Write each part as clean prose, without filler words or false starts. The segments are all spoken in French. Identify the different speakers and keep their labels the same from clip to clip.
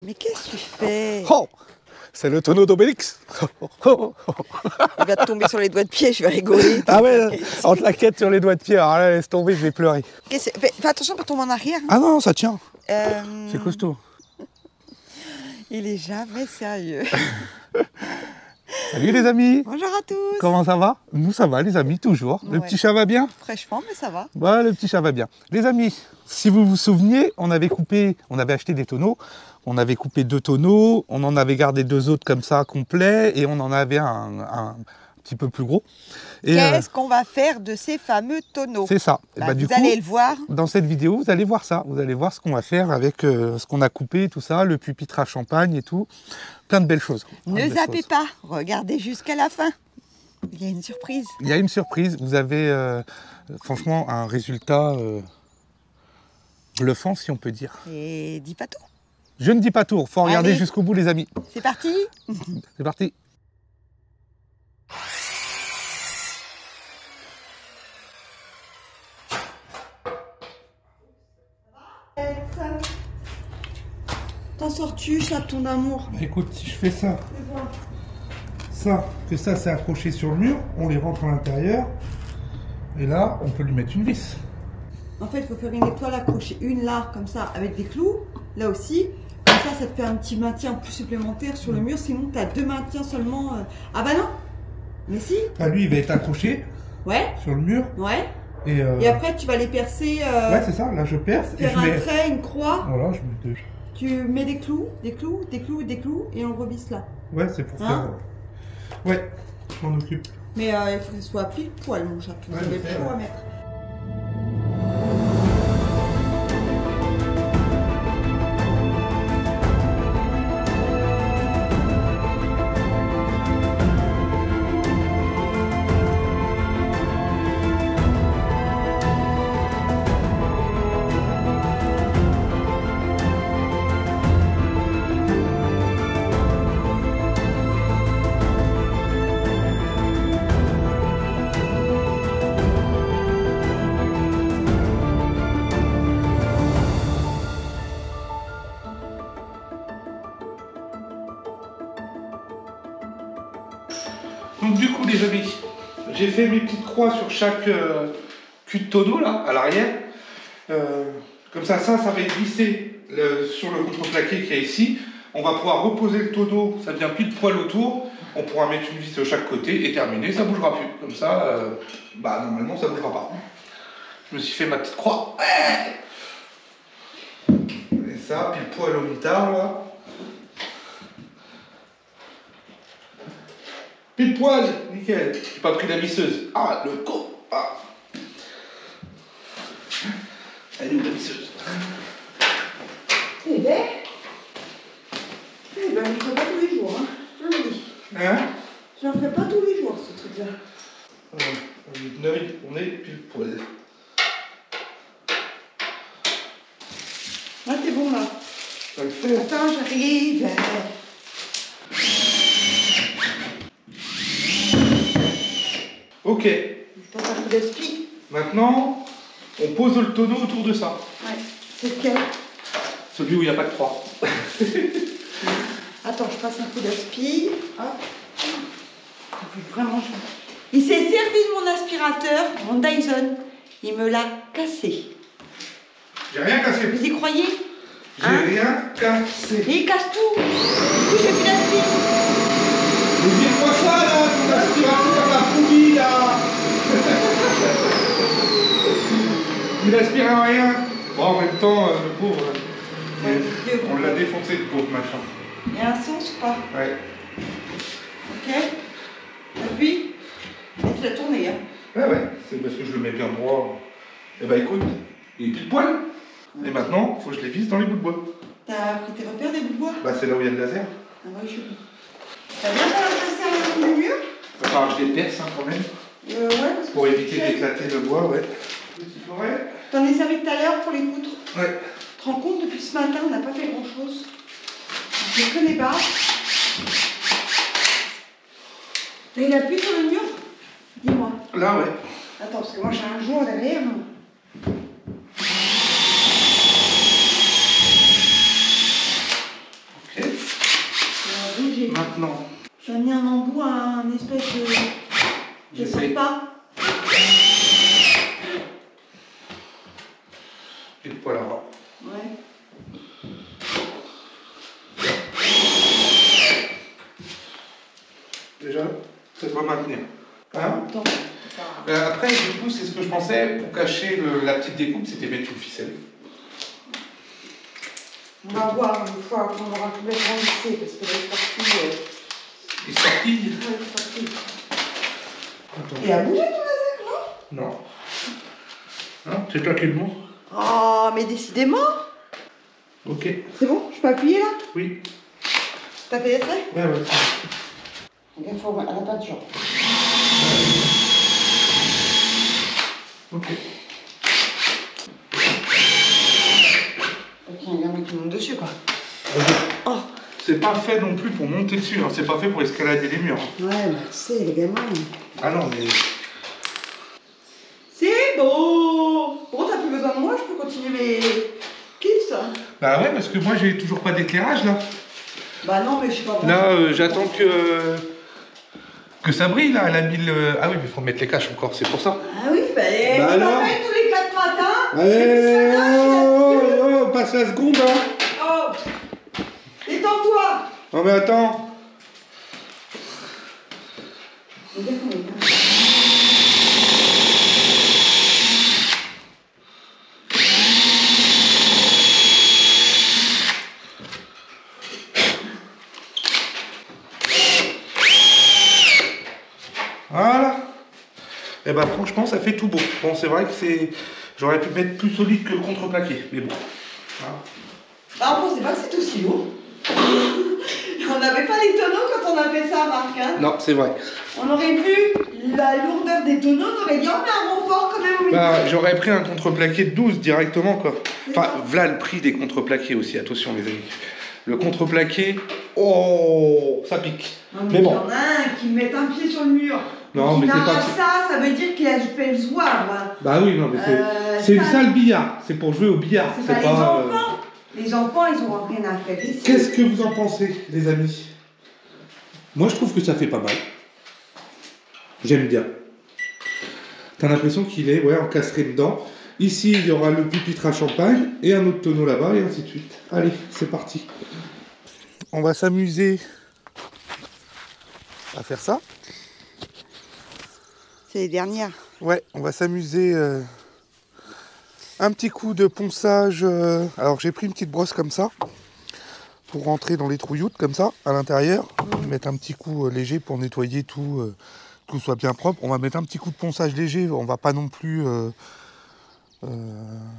Speaker 1: Mais qu'est-ce que tu fais?
Speaker 2: Oh, c'est le tonneau d'Obélix.
Speaker 1: Il va te tomber sur les doigts de pied, je vais rigoler.
Speaker 2: Ah ouais, entre la quête sur les doigts de pied, alors là, laisse tomber, je vais pleurer.
Speaker 1: Fais attention pour tomber en arrière.
Speaker 2: Ah non, ça tient.
Speaker 1: Hein.
Speaker 2: C'est costaud.
Speaker 1: Il est jamais sérieux.
Speaker 2: Salut les amis.
Speaker 1: Bonjour à tous.
Speaker 2: Comment ça va? Nous ça va les amis, toujours. Le petit chat va bien?
Speaker 1: Fraîchement, mais ça va.
Speaker 2: Ouais, le petit chat va bien. Les amis, si vous vous souvenez, on avait acheté des tonneaux. On avait coupé 2 tonneaux, on en avait gardé 2 autres comme ça, complets, et on en avait un petit peu plus gros.
Speaker 1: Qu'est-ce qu'on va faire de ces fameux tonneaux?
Speaker 2: C'est ça.
Speaker 1: Bah, vous allez le voir.
Speaker 2: Dans cette vidéo, vous allez voir ça. Vous allez voir ce qu'on va faire avec ce qu'on a coupé, tout ça, le pupitre à champagne et tout. Plein de belles choses.
Speaker 1: Ne zappez pas, regardez jusqu'à la fin. Il y a une surprise.
Speaker 2: Il y a une surprise. Vous avez franchement un résultat bluffant, si on peut dire.
Speaker 1: Et dis pas tout.
Speaker 2: Je ne dis pas tout. Faut regarder jusqu'au bout, les amis.
Speaker 1: C'est parti.
Speaker 2: C'est parti.
Speaker 1: T'en sors-tu, chat, ton amour?
Speaker 2: Écoute, si je fais ça, que ça c'est accroché sur le mur, on les rentre à l'intérieur, et là, on peut lui mettre une vis.
Speaker 1: En fait, il faut faire une étoile accrochée, une là, comme ça, avec des clous, là aussi. Comme ça te fait un petit maintien plus supplémentaire sur le mur, sinon tu as 2 maintiens seulement. Ah bah non. Mais si.
Speaker 2: Bah lui, il va être accroché sur le mur.
Speaker 1: Ouais.
Speaker 2: Et
Speaker 1: après, tu vas les percer.
Speaker 2: Ouais, c'est ça, là je perce.
Speaker 1: Faire un trait, une croix.
Speaker 2: Voilà, je mets 2.
Speaker 1: Tu mets des clous, des clous, des clous, des clous, et on revisse là.
Speaker 2: Ouais, c'est pour faire. Ouais, je m'en occupe.
Speaker 1: Mais il faut que ce soit pile poil, mon chat. Vous avez plus à mettre.
Speaker 2: Donc du coup les amis, j'ai fait mes petites croix sur chaque cul de tonneau là, à l'arrière. Comme ça va être vissé sur le contreplaqué qu'il y a ici. On va pouvoir reposer le tonneau, ça vient pile poil autour. On pourra mettre une vis de chaque côté et terminer, ça bougera plus. Comme ça, bah normalement ça bougera pas. Je me suis fait ma petite croix. Et ça, pile poil au mitard là. Pile poil, nickel. J'ai pas pris la visseuse. Ah, le con. Ah. Elle est où la visseuse?
Speaker 1: Eh ben, je ne le ferai pas tous les jours, hein. Je le dis.
Speaker 2: Hein?
Speaker 1: Je ne le ferai pas tous les jours, ce truc-là.
Speaker 2: On est pile poil.
Speaker 1: Ah, t'es bon là.
Speaker 2: Ça le fait.
Speaker 1: Attends, j'arrive.
Speaker 2: Ok.
Speaker 1: Je passe un coup d'aspi.
Speaker 2: Maintenant, on pose le tonneau autour de ça.
Speaker 1: Ouais. C'est lequel?
Speaker 2: Celui où il n'y a pas de croix.
Speaker 1: Attends, je passe un coup d'aspi. Hop. Vraiment, il s'est servi de mon aspirateur, mon Dyson. Il me l'a cassé.
Speaker 2: J'ai rien cassé.
Speaker 1: Vous y croyez?
Speaker 2: J'ai rien cassé.
Speaker 1: Et il casse tout. Du coup, j'ai plus d'aspi.
Speaker 2: Mais dis-moi ça là, ton aspirateur la pourri là. Il aspire à rien. Bon, en même temps, le pauvre, on l'a défoncé le pauvre machin.
Speaker 1: Il y a un sens ou pas?
Speaker 2: Ouais.
Speaker 1: Ok. Appuie. Et tu l'as tourné, hein?
Speaker 2: Ouais, c'est parce que je le mets bien droit. Eh ben écoute, il est pile poil. Et maintenant, il faut que je les visse dans les bouts de bois.
Speaker 1: T'as pris tes repères des bouts de bois?
Speaker 2: Bah c'est là où il y a le laser.
Speaker 1: Ah ouais, je suis bien. T'as bien placé à la du mur?
Speaker 2: Il va falloir que je les perce quand même.
Speaker 1: Ouais, parce que
Speaker 2: pour éviter d'éclater le bois, ouais. Petit forêt.
Speaker 1: T'en es servi tout à l'heure pour les poutres?
Speaker 2: Ouais.
Speaker 1: Tu te rends compte, depuis ce matin, on n'a pas fait grand chose. Je ne connais pas. Et il appuie sur le mur? Dis-moi.
Speaker 2: Là, ouais.
Speaker 1: Attends, parce que moi j'ai un jour derrière.
Speaker 2: maintenant.
Speaker 1: J'ai mis un embout, un espèce de... Je sais
Speaker 2: J'essaie.
Speaker 1: pas.
Speaker 2: Pile poil avant.
Speaker 1: Ouais.
Speaker 2: Déjà, ça doit maintenir. Hein?
Speaker 1: Attends.
Speaker 2: Après, du coup, c'est ce que je pensais, pour cacher la petite découpe, c'était mettre une ficelle.
Speaker 1: On va voir une fois qu'on aura complètement lissé, parce que les sorties...
Speaker 2: Et sortie.
Speaker 1: les sorties.
Speaker 2: Attends.
Speaker 1: Et à bouger ton laser, non?
Speaker 2: Non. Hein? C'est toi qui le montre?
Speaker 1: Oh, mais décidément.
Speaker 2: Ok.
Speaker 1: C'est bon? Je peux appuyer là?
Speaker 2: Oui.
Speaker 1: T'as fait les traits?
Speaker 2: Ouais, ouais.
Speaker 1: Regarde, faut... elle a pas de genre.
Speaker 2: Ok.
Speaker 1: Ok, il y en a qui montent dessus, quoi. Oh.
Speaker 2: C'est pas fait non plus pour monter dessus, hein. C'est pas fait pour escalader les murs.
Speaker 1: Ouais, bah tu sais, les gamins...
Speaker 2: Ah non, mais...
Speaker 1: C'est beau! Bon, t'as plus besoin de moi, je peux continuer mes kiffs, ça.
Speaker 2: Bah ouais, parce que moi, j'ai toujours pas d'éclairage, là.
Speaker 1: Bah non, mais je suis pas...
Speaker 2: Là, j'attends que ça brille, là. Elle a mis le... Ah oui, mais il faut mettre les caches encore, c'est pour ça.
Speaker 1: Ah oui, bah,
Speaker 2: Bah
Speaker 1: on
Speaker 2: alors
Speaker 1: m'appelle tous les 4 matins.
Speaker 2: Allez, oh, passe la seconde, hein.
Speaker 1: Oh! Détends-toi!
Speaker 2: Non mais attends.
Speaker 1: Regarde comment il est.
Speaker 2: Voilà. Et bah franchement, ça fait tout beau. Bon, c'est vrai que c'est... J'aurais pu mettre plus solide que le contreplaqué, mais bon. Voilà.
Speaker 1: Ah, on pensait pas que c'était aussi lourd. On n'avait pas les tonneaux quand on a fait ça, Marc. Hein.
Speaker 2: Non, c'est vrai.
Speaker 1: On aurait vu la lourdeur des tonneaux, on aurait dit on met un renfort quand même au milieu.
Speaker 2: Bah, j'aurais pris un contreplaqué de 12 directement, quoi. Enfin, voilà le prix des contreplaqués aussi, attention les amis. Le contreplaqué, oh, ça pique.
Speaker 1: Non,
Speaker 2: mais
Speaker 1: il
Speaker 2: bon.
Speaker 1: y en a un qui met un pied sur le mur.
Speaker 2: Non, mais c'est pas...
Speaker 1: ça veut dire qu'il a fait le zouave. Hein.
Speaker 2: Bah oui, non, mais c'est
Speaker 1: ça,
Speaker 2: le billard. C'est pour jouer au billard.
Speaker 1: C'est pas les enfants. Les enfants, ils ont rien à faire ici.
Speaker 2: Qu'est-ce que vous en pensez, les amis? Moi, je trouve que ça fait pas mal. J'aime bien. T'as l'impression qu'il est encastré dedans. Ici, il y aura le pupitre à champagne et un autre tonneau là-bas et ainsi de suite. Allez, c'est parti. On va s'amuser à faire ça.
Speaker 1: C'est les dernières.
Speaker 2: Ouais, on va s'amuser. Un petit coup de ponçage. Alors, j'ai pris une petite brosse comme ça pour rentrer dans les trouilloutes comme ça à l'intérieur. Mettre un petit coup léger pour nettoyer tout, tout soit bien propre. On va mettre un petit coup de ponçage léger. On va pas non plus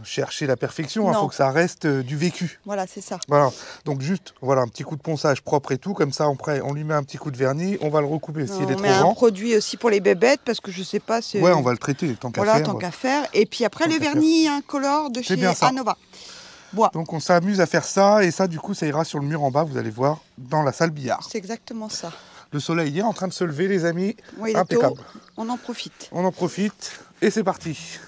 Speaker 2: chercher la perfection. Il faut que ça reste du vécu.
Speaker 1: Voilà, c'est ça.
Speaker 2: Voilà. Donc juste, voilà, un petit coup de ponçage propre et tout. Comme ça, après, on lui met un petit coup de vernis. On va le recouper s'il est trop grand.
Speaker 1: On met un produit aussi pour les bébêtes parce que je sais pas si...
Speaker 2: Ouais, on va le traiter tant qu'à faire.
Speaker 1: Voilà, tant qu'à faire. Et puis après, le vernis incolore de chez Anova. Bois.
Speaker 2: Donc on s'amuse à faire ça et ça du coup ça ira sur le mur en bas, vous allez voir, dans la salle billard.
Speaker 1: C'est exactement ça.
Speaker 2: Le soleil est en train de se lever les amis,
Speaker 1: oui,
Speaker 2: impeccable.
Speaker 1: On en profite.
Speaker 2: On en profite et c'est parti.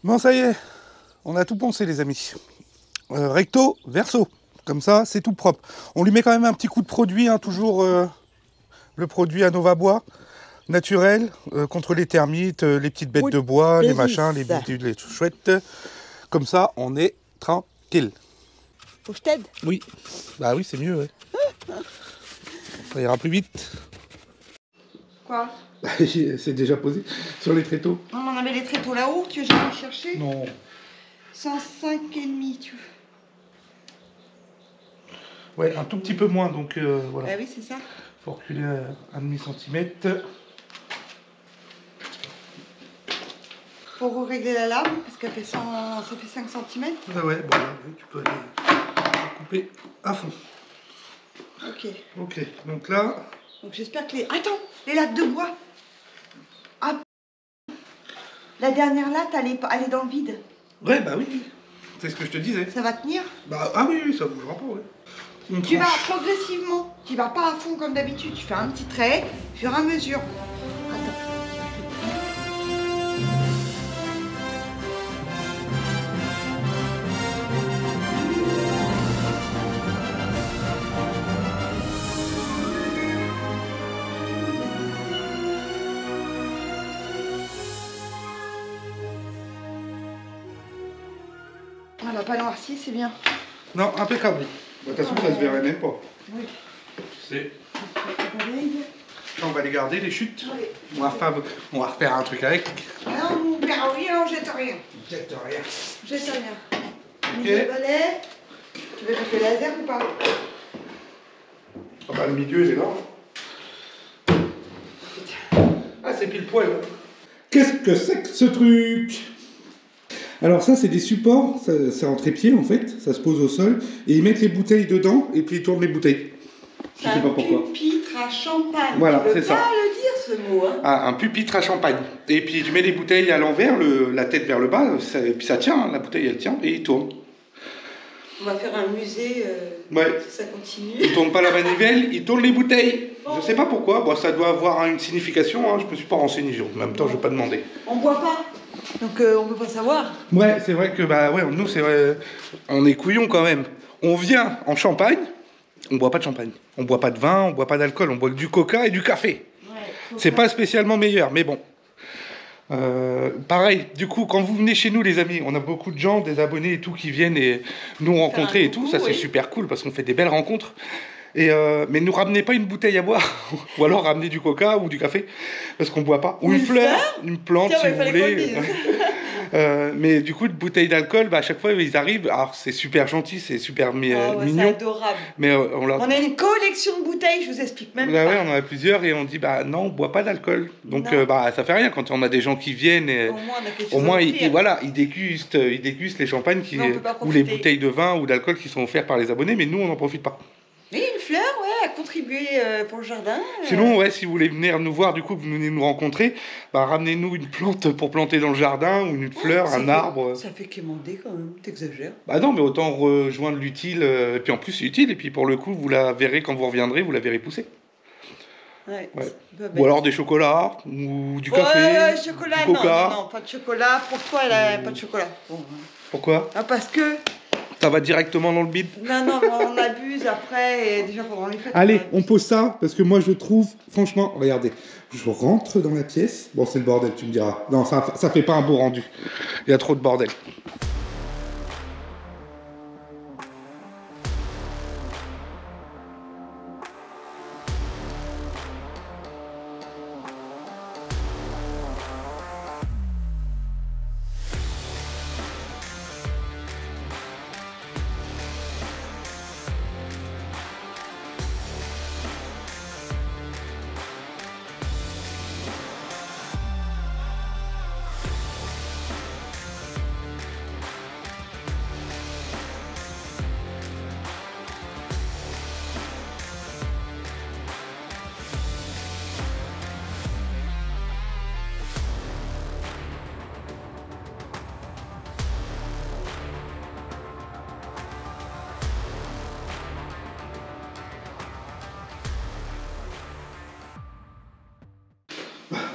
Speaker 2: Bon, ça y est, on a tout poncé, les amis. Recto, verso. Comme ça, c'est tout propre. On lui met quand même un petit coup de produit, hein, toujours le produit à Nova Bois, naturel, contre les termites, les petites bêtes de bois, les machins, les bitudes, les chouettes. Comme ça, on est tranquille.
Speaker 1: Faut que je t'aide?
Speaker 2: Oui. Bah oui, c'est mieux, ouais. Ça ira plus vite.
Speaker 1: Quoi?
Speaker 2: C'est déjà posé sur les tréteaux.
Speaker 1: Non, on avait les tréteaux là-haut, tu veux que j'aille les chercher?
Speaker 2: Non.
Speaker 1: 105,5, tu veux?
Speaker 2: Ouais, un tout petit peu moins, donc voilà.
Speaker 1: Ah oui, c'est ça.
Speaker 2: Faut reculer à 1,5 cm.
Speaker 1: Faut régler la lame, parce qu'elle fait, ça fait 5 cm.
Speaker 2: Ah ouais, bon, là, tu peux aller couper à fond.
Speaker 1: Ok.
Speaker 2: Ok, donc là...
Speaker 1: Donc j'espère que les... Attends, les lattes de bois. Ah, la dernière latte, elle est dans le vide.
Speaker 2: Ouais, bah oui, c'est ce que je te disais.
Speaker 1: Ça va tenir?
Speaker 2: Bah, ah oui, ça bougera pas, ouais.
Speaker 1: Tu vas progressivement. Tu vas pas à fond comme d'habitude. Tu fais un petit trait, au fur et à mesure. Attends. Voilà, pas noirci, c'est bien.
Speaker 2: Non, impeccable. De toute façon, ça se verrait même pas.
Speaker 1: Oui.
Speaker 2: Tu sais. Là, on va les garder, les chutes.
Speaker 1: Oui.
Speaker 2: On va refaire un truc avec.
Speaker 1: Ah non, mon père, rien, on jette rien.
Speaker 2: Jette rien.
Speaker 1: Jette rien.
Speaker 2: Ok.
Speaker 1: Le balai. Tu veux faire le laser ou pas?
Speaker 2: Ah bah, le milieu, il est là. Ah, c'est pile poil. Qu'est-ce que c'est que ce truc? Alors ça, c'est des supports, c'est en trépied en fait, ça se pose au sol, et ils mettent les bouteilles dedans, et puis ils tournent les bouteilles. Je sais pas pourquoi.
Speaker 1: Un pupitre à champagne.
Speaker 2: Voilà, c'est ça.
Speaker 1: Tu peux pas le dire ce mot, hein.
Speaker 2: Ah, un pupitre à champagne. Et puis tu mets les bouteilles à l'envers, la tête vers le bas, et puis ça tient, hein, la bouteille elle tient, et il tourne.
Speaker 1: On va faire un musée,
Speaker 2: Ouais.
Speaker 1: si ça continue.
Speaker 2: Il tourne pas la manivelle, il tourne les bouteilles.
Speaker 1: Bon.
Speaker 2: Je sais pas pourquoi, bon, ça doit avoir une signification, hein, je me suis pas renseigné, en même temps je vais pas demander.
Speaker 1: On boit pas, donc on peut pas savoir.
Speaker 2: Ouais, c'est vrai que bah ouais, nous c'est vrai, on est couillons quand même. On vient en Champagne, on boit pas de champagne, on boit pas de vin, on boit pas d'alcool, on boit que du coca et du café.
Speaker 1: Ouais,
Speaker 2: C'est pas spécialement meilleur, mais bon. Pareil, du coup, quand vous venez chez nous, les amis, on a beaucoup de gens, des abonnés et tout, qui viennent et nous rencontrer et tout. Ça, c'est super cool parce qu'on fait des belles rencontres. Et mais ne ramenez pas une bouteille à boire, ou alors ramenez du coca ou du café, parce qu'on boit pas. Ou une fleur, une plante,
Speaker 1: tiens,
Speaker 2: si vous voulez. Mais du coup, de bouteilles d'alcool, bah, à chaque fois, ils arrivent. Alors, c'est super gentil, c'est super mignon.
Speaker 1: C'est adorable.
Speaker 2: Mais
Speaker 1: on a une collection de bouteilles, je vous explique même
Speaker 2: bah
Speaker 1: pas.
Speaker 2: Ouais, on en a plusieurs et on dit, bah non, on boit pas d'alcool. Donc, bah, ça fait rien quand on a des gens qui viennent. Et, au moins voilà, ils dégustent les champagnes ou les bouteilles de vin ou d'alcool qui sont offertes par les abonnés, mais nous, on n'en profite pas.
Speaker 1: Et une fleur, ouais, à contribuer pour le jardin.
Speaker 2: Sinon, ouais, si vous voulez venir nous voir, du coup, que vous venez nous rencontrer, bah, ramenez-nous une plante pour planter dans le jardin, ou une fleur, un arbre.
Speaker 1: Ça fait quémander quand même, t'exagères.
Speaker 2: Bah non, mais autant rejoindre l'utile, et puis en plus c'est utile, et puis pour le coup, vous la verrez quand vous reviendrez, vous la verrez pousser.
Speaker 1: Ouais.
Speaker 2: Ou alors des chocolats, ou du café,
Speaker 1: chocolat,
Speaker 2: du coca.
Speaker 1: Non, pas de chocolat. Pourquoi elle a pas de chocolat? Bon.
Speaker 2: Pourquoi?
Speaker 1: Parce que...
Speaker 2: Ça va directement dans le bide.
Speaker 1: Non, on abuse après, et déjà pendant les fêtes...
Speaker 2: Allez, on pose ça, parce que moi je trouve, franchement, regardez, je rentre dans la pièce, bon c'est le bordel, tu me diras. Non, ça fait pas un beau rendu, il y a trop de bordel.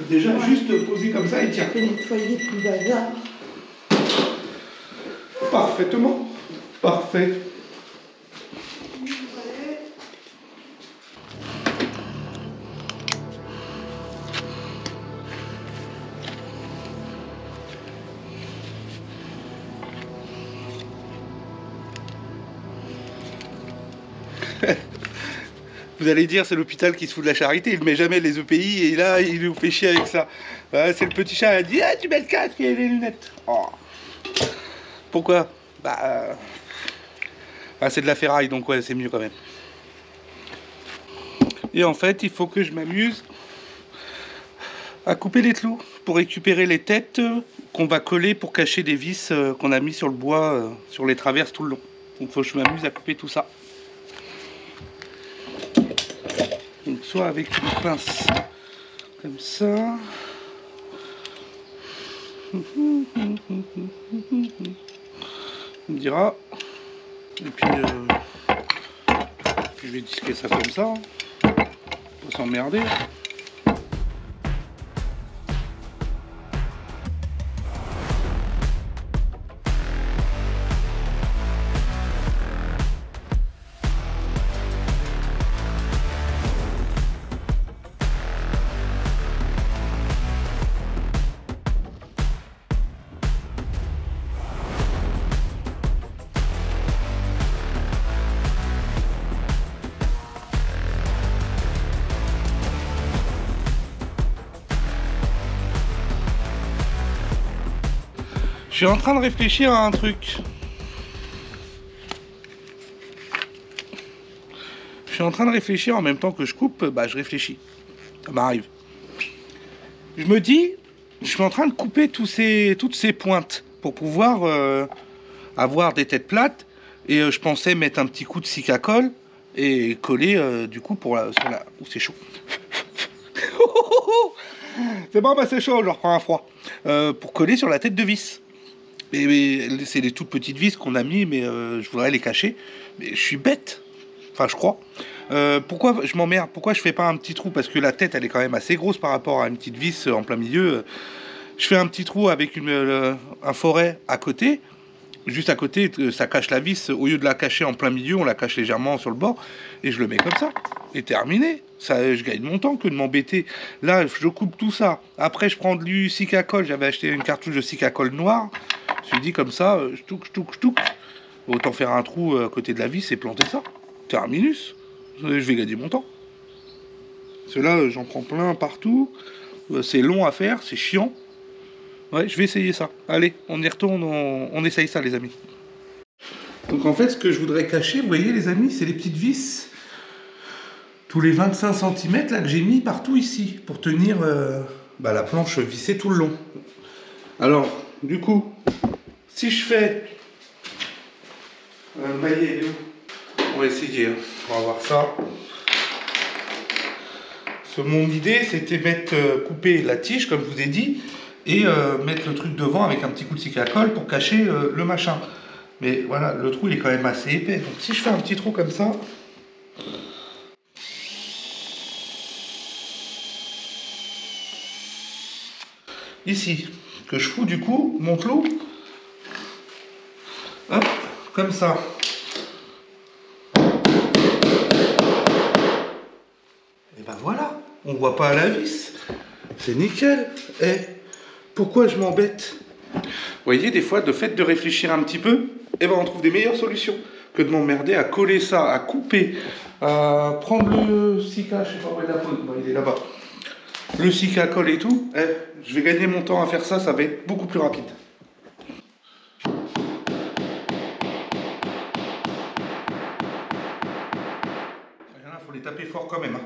Speaker 2: Déjà, juste poser comme ça et tiens.
Speaker 1: Je vais nettoyer tout le bazar.
Speaker 2: parfaitement. Parfait. Vous allez dire, c'est l'hôpital qui se fout de la charité, il ne met jamais les EPI et là, il nous fait chier avec ça. C'est le petit chat, il dit, ah, tu mets le casque et les lunettes. Oh. Pourquoi? C'est de la ferraille, donc ouais, c'est mieux quand même. Et en fait, il faut que je m'amuse à couper les clous pour récupérer les têtes qu'on va coller pour cacher des vis qu'on a mis sur le bois, sur les traverses tout le long. Donc il faut que je m'amuse à couper tout ça. Donc soit avec une pince comme ça. On me dira. Et puis je vais disquer ça comme ça. Pas s'emmerder. Je suis en train de réfléchir à un truc. Je suis en train de réfléchir en même temps que je coupe, bah je réfléchis. Ça m'arrive. Je me dis, je suis en train de couper toutes ces pointes pour pouvoir avoir des têtes plates. Et je pensais mettre un petit coup de cicacolle et coller du coup sur la... Ouh, c'est chaud. C'est bon, bah c'est chaud, je reprends un froid. Pour coller sur la tête de vis. Mais c'est les toutes petites vis qu'on a mis, mais je voudrais les cacher. Mais je suis bête. Enfin, je crois. Pourquoi je m'emmerde? Pourquoi je fais pas un petit trou? Parce que la tête, elle est quand même assez grosse par rapport à une petite vis en plein milieu. Je fais un petit trou avec un foret à côté. Juste à côté, ça cache la vis. Au lieu de la cacher en plein milieu, on la cache légèrement sur le bord. Et je le mets comme ça. Et terminé. Ça, je gagne mon temps que de m'embêter. Là, je coupe tout ça. Après, je prends du cicacolle. J'avais acheté une cartouche de cicacolle noire. Je me suis dit comme ça, je touque. Autant faire un trou à côté de la vis et planter ça. Terminus. Je vais gagner mon temps. Ceux-là, j'en prends plein partout. C'est long à faire, c'est chiant. Ouais, je vais essayer ça. Allez, on y retourne, on essaye ça, les amis. Donc en fait, ce que je voudrais cacher, vous voyez les amis, c'est les petites vis. Tous les 25 cm là que j'ai mis partout ici. Pour tenir la planche vissée tout le long. Alors, du coup, si je fais... le maillet, il est où? On va essayer, hein. On va voir ça. Mon idée, c'était couper la tige, comme je vous ai dit, et mettre le truc devant avec un petit coup de cicacolle pour cacher le machin. Mais voilà, le trou, il est quand même assez épais. Donc si je fais un petit trou comme ça... Ici, que je fous du coup mon clou. Hop, comme ça. Et ben voilà, on voit pas à la vis. C'est nickel. Eh, pourquoi je m'embête? Vous voyez, des fois, de fait de réfléchir un petit peu, eh ben on trouve des meilleures solutions que de m'emmerder à coller ça, à couper, à prendre le cica, je sais pas où est la faute, il est là-bas. Le cicacolle et tout, je vais gagner mon temps à faire ça, ça va être beaucoup plus rapide. Il y en a, il faut les taper fort quand même. Hein.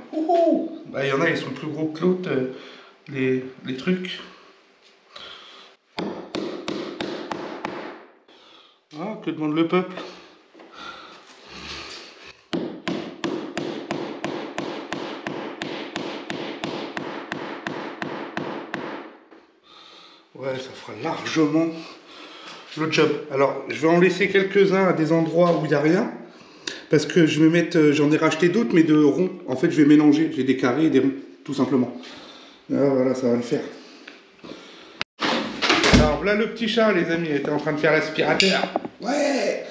Speaker 2: Il y en a, ils sont plus gros que l'autre, les trucs. Ah, que demande le peuple? Ouais, ça fera largement le job. Alors, je vais en laisser quelques-uns à des endroits où il n'y a rien. Parce que je vais mettre, j'en ai racheté d'autres, mais de ronds. En fait, je vais mélanger. J'ai des carrés et des ronds, tout simplement. Alors, voilà, ça va le faire. Là, Alors là, le petit chat, les amis, était en train de faire l'aspirateur. Ouais.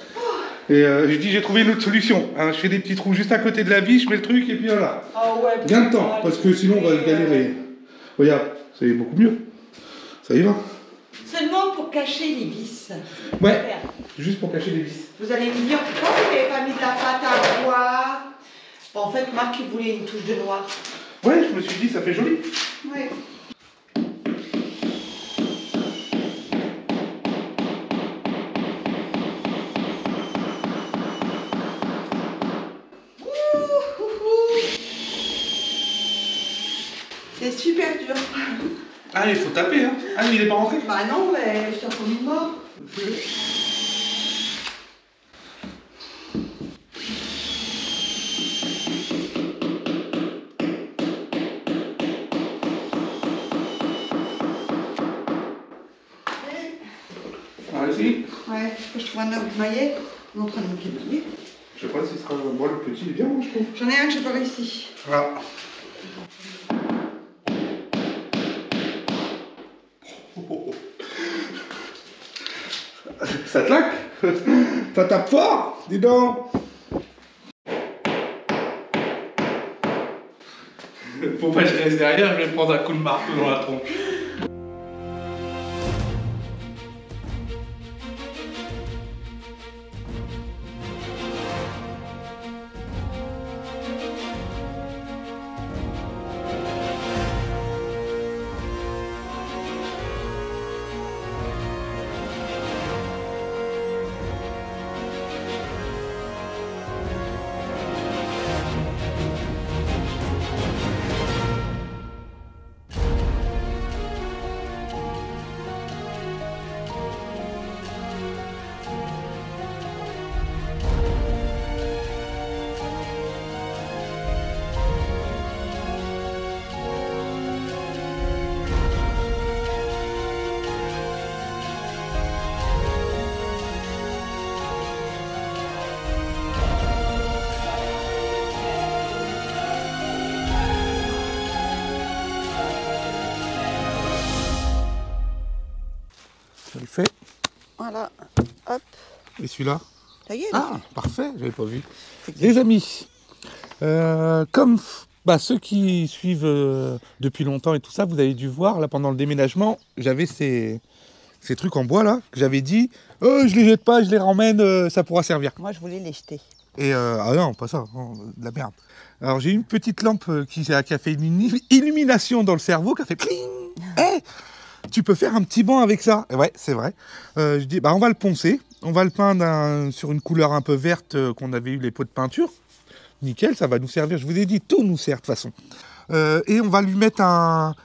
Speaker 2: Et j'ai dit, j'ai trouvé une autre solution. Hein, je fais des petits trous juste à côté de la vis, je mets le truc et puis voilà.
Speaker 1: Ah ouais.
Speaker 2: Gain de temps, parce que sinon on va galérer. Regarde, c'est beaucoup mieux. Ça y va.
Speaker 1: Seulement pour cacher les vis.
Speaker 2: Ouais, juste pour cacher les vis.
Speaker 1: Vous allez me dire, pourquoi vous n'avez pas mis de la pâte à bois? Bon, en fait, Marc, il voulait une touche de noir.
Speaker 2: Ouais, je me suis dit, ça fait joli.
Speaker 1: Ouais. C'est super dur.
Speaker 2: Ah, il faut taper, hein. Ah, mais il est pas rentré.
Speaker 1: Bah non, mais je t'en promets de mort.
Speaker 2: Allez-y.
Speaker 1: Ouais, je trouve un autre maillet. On est en train de me quémailler.
Speaker 2: Je sais pas si ce sera. Moi, le petit, il est bien, moi, je trouve.
Speaker 1: J'en ai un que j'ai pas réussi.
Speaker 2: Voilà. Ça claque. Ça tape fort, dis donc. Faut pas que je reste derrière, je vais prendre un coup de marteau dans la tronche. Je le fais.
Speaker 1: Voilà, hop.
Speaker 2: Et celui-là?
Speaker 1: Ça y est,
Speaker 2: Ah, parfait, j'avais pas vu. Les amis, comme ceux qui suivent depuis longtemps et tout ça, vous avez dû voir, là, pendant le déménagement, j'avais ces trucs en bois, là, que j'avais dit, je les jette pas, je les ramène, ça pourra servir.
Speaker 1: Moi, je voulais les jeter.
Speaker 2: Et, ah non, pas ça, de la merde. Alors, j'ai une petite lampe qui a fait une illumination dans le cerveau, qui a fait pling. Tu peux faire un petit banc avec ça. Et ouais, c'est vrai. Je dis, on va le poncer. On va le peindre sur une couleur un peu verte qu'on avait eu les pots de peinture. Nickel, ça va nous servir. Je vous ai dit, tout nous sert de toute façon. Et on va lui mettre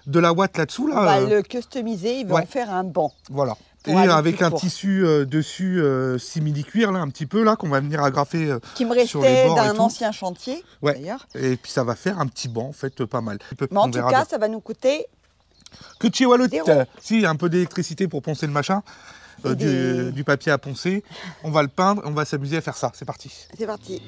Speaker 2: de la ouate là-dessous. Là,
Speaker 1: on va le customiser, il va en faire un banc.
Speaker 2: Voilà. Et avec un tissu dessus simili-cuir, là, un petit peu, là, qu'on va venir agrafer
Speaker 1: qui me restait d'un ancien chantier, d'ailleurs.
Speaker 2: Et puis ça va faire un petit banc, en fait, pas mal.
Speaker 1: Mais en tout cas, ça va nous coûter...
Speaker 2: Que tu vois si, un peu d'électricité pour poncer le machin, du papier à poncer. On va le peindre, on va s'amuser à faire ça. C'est parti.
Speaker 1: C'est parti.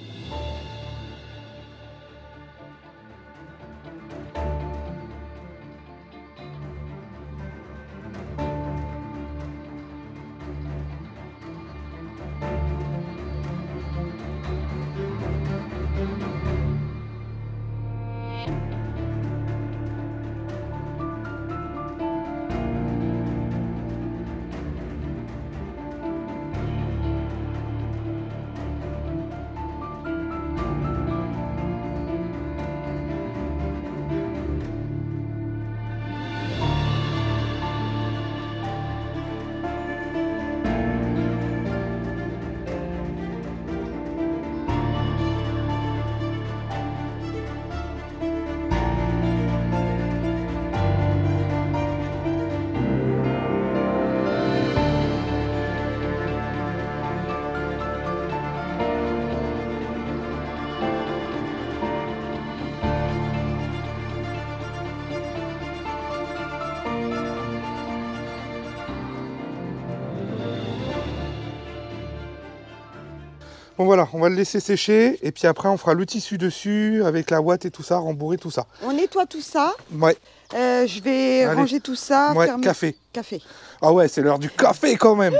Speaker 2: Bon voilà, on va le laisser sécher et puis après on fera le tissu dessus avec la ouate et tout ça, rembourrer tout ça.
Speaker 1: On nettoie tout ça.
Speaker 2: Ouais.
Speaker 1: Je vais
Speaker 2: Allez.
Speaker 1: ranger tout ça.
Speaker 2: Ouais,
Speaker 1: fermer...
Speaker 2: café.
Speaker 1: Café.
Speaker 2: Ah ouais, c'est l'heure du café quand même.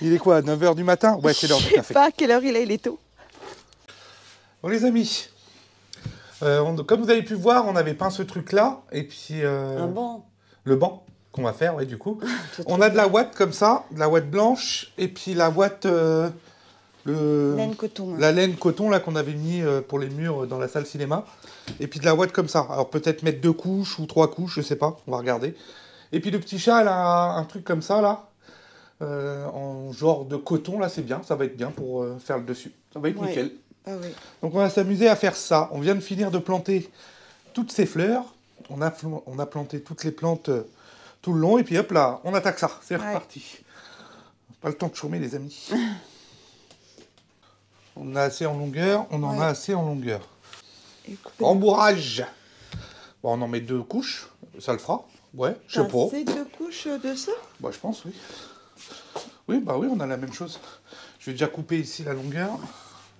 Speaker 2: Il est quoi, 9 h du matin? Ouais, c'est l'heure du
Speaker 1: Je sais
Speaker 2: café.
Speaker 1: pas à quelle heure il est tôt.
Speaker 2: Bon les amis, comme vous avez pu voir, on avait peint ce truc là et puis
Speaker 1: Un banc.
Speaker 2: le banc qu'on va faire, ouais, du coup. On a de la ouate comme ça, de la ouate blanche et puis la ouate
Speaker 1: Laine coton.
Speaker 2: la laine coton là qu'on avait mis pour les murs dans la salle cinéma et puis de la ouate comme ça. Alors peut-être mettre 2 couches ou 3 couches, je sais pas, on va regarder. Et puis le petit chat elle a un truc comme ça là. En genre de coton là, c'est bien, ça va être bien pour faire le dessus, ça va être nickel.
Speaker 1: Ah oui.
Speaker 2: Donc on va s'amuser à faire ça. On vient de finir de planter toutes ces fleurs, on a planté toutes les plantes tout le long et puis hop là, on attaque ça, c'est reparti. Pas le temps de chômer les amis. On a assez en longueur, on en a assez en longueur. Rembourrage. Bon, on en met 2 couches, ça le fera. Ouais, je sais pas.
Speaker 1: C'est 2 couches de ça?
Speaker 2: Bah je pense, oui. Oui, bah oui, on a la même chose. Je vais déjà couper ici la longueur.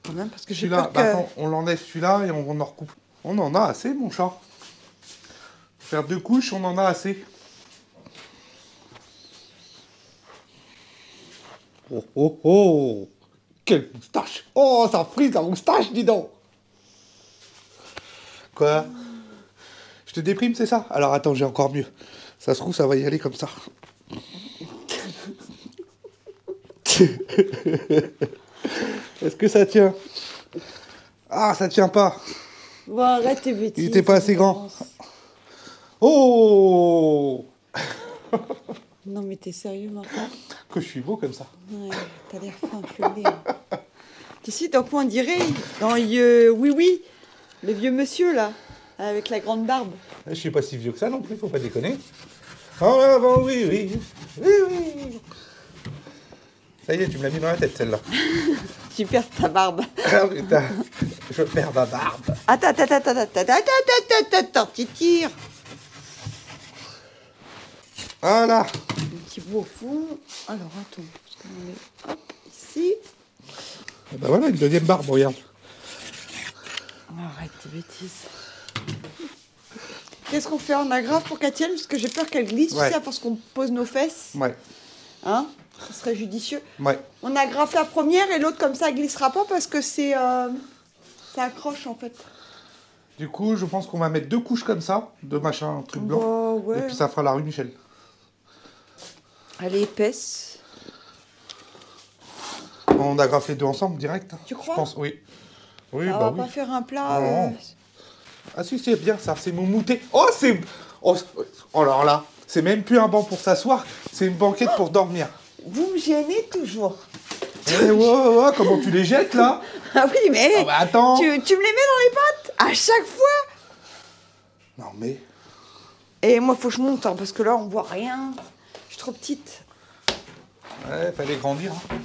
Speaker 1: Quand même, parce que j'ai
Speaker 2: Celui-là,
Speaker 1: peur que...
Speaker 2: on l'enlève celui-là et on en recoupe. On en a assez, mon chat. Faire 2 couches, on en a assez. Oh, oh, oh! Quelle moustache! Oh, ça frise la moustache, dis donc! Quoi? Je te déprime, c'est ça? Alors attends, j'ai encore mieux. Ça se trouve, ça va y aller comme ça. Est-ce que ça tient? Ah, ça tient pas.
Speaker 1: Bon, arrête tes bêtises.
Speaker 2: Il était pas assez grand. Oh!
Speaker 1: Non, mais t'es sérieux maintenant?
Speaker 2: Que je suis beau comme ça.
Speaker 1: Ouais, t'as l'air fin, je l'ai. Tu sais, donc on dirait dans Oui, oui, le vieux monsieur là, avec la grande barbe.
Speaker 2: Je suis pas si vieux que ça non plus, faut pas déconner. En avant, oui, oui. Oui, oui. Ça y est, tu me l'as mis dans la tête celle-là.
Speaker 1: Tu perds ta barbe.
Speaker 2: Ah putain, je perds ma barbe.
Speaker 1: Attends, tu tires.
Speaker 2: Voilà.
Speaker 1: Un petit bout au fond. Alors attends, parce qu'on est hop, ici.
Speaker 2: Et ben voilà, une deuxième barbe, regarde.
Speaker 1: Arrête tes bêtises. Qu'est-ce qu'on fait en agrafe pour qu'elle tienne? Parce que j'ai peur qu'elle glisse, tu sais, parce qu'on pose nos fesses.
Speaker 2: Ouais.
Speaker 1: Hein? Ce serait judicieux.
Speaker 2: Ouais.
Speaker 1: On agrafe la première et l'autre comme ça, elle glissera pas parce que c'est... ça accroche en fait.
Speaker 2: Du coup, je pense qu'on va mettre 2 couches comme ça, de machin, un truc blanc.
Speaker 1: Bah, ouais.
Speaker 2: Et puis ça fera la rue Michel.
Speaker 1: Elle est épaisse.
Speaker 2: On agrafe les 2 ensemble, direct.
Speaker 1: Tu crois?
Speaker 2: Je pense, oui. Oui,
Speaker 1: on
Speaker 2: bah
Speaker 1: va
Speaker 2: oui.
Speaker 1: pas faire un plat...
Speaker 2: Non. Ah si, c'est bien ça, c'est moumouté. Oh, c'est... Oh, alors là, c'est même plus un banc pour s'asseoir, c'est une banquette pour dormir.
Speaker 1: Vous me gênez toujours.
Speaker 2: Eh, ouais, comment tu les jettes là?
Speaker 1: Ah oui, mais...
Speaker 2: Ah bah attends.
Speaker 1: Tu me les mets dans les pattes à chaque fois.
Speaker 2: Non mais...
Speaker 1: Et moi, faut que je monte, hein, parce que là, on voit rien. Je suis trop petite.
Speaker 2: Ouais, fallait grandir. Hein.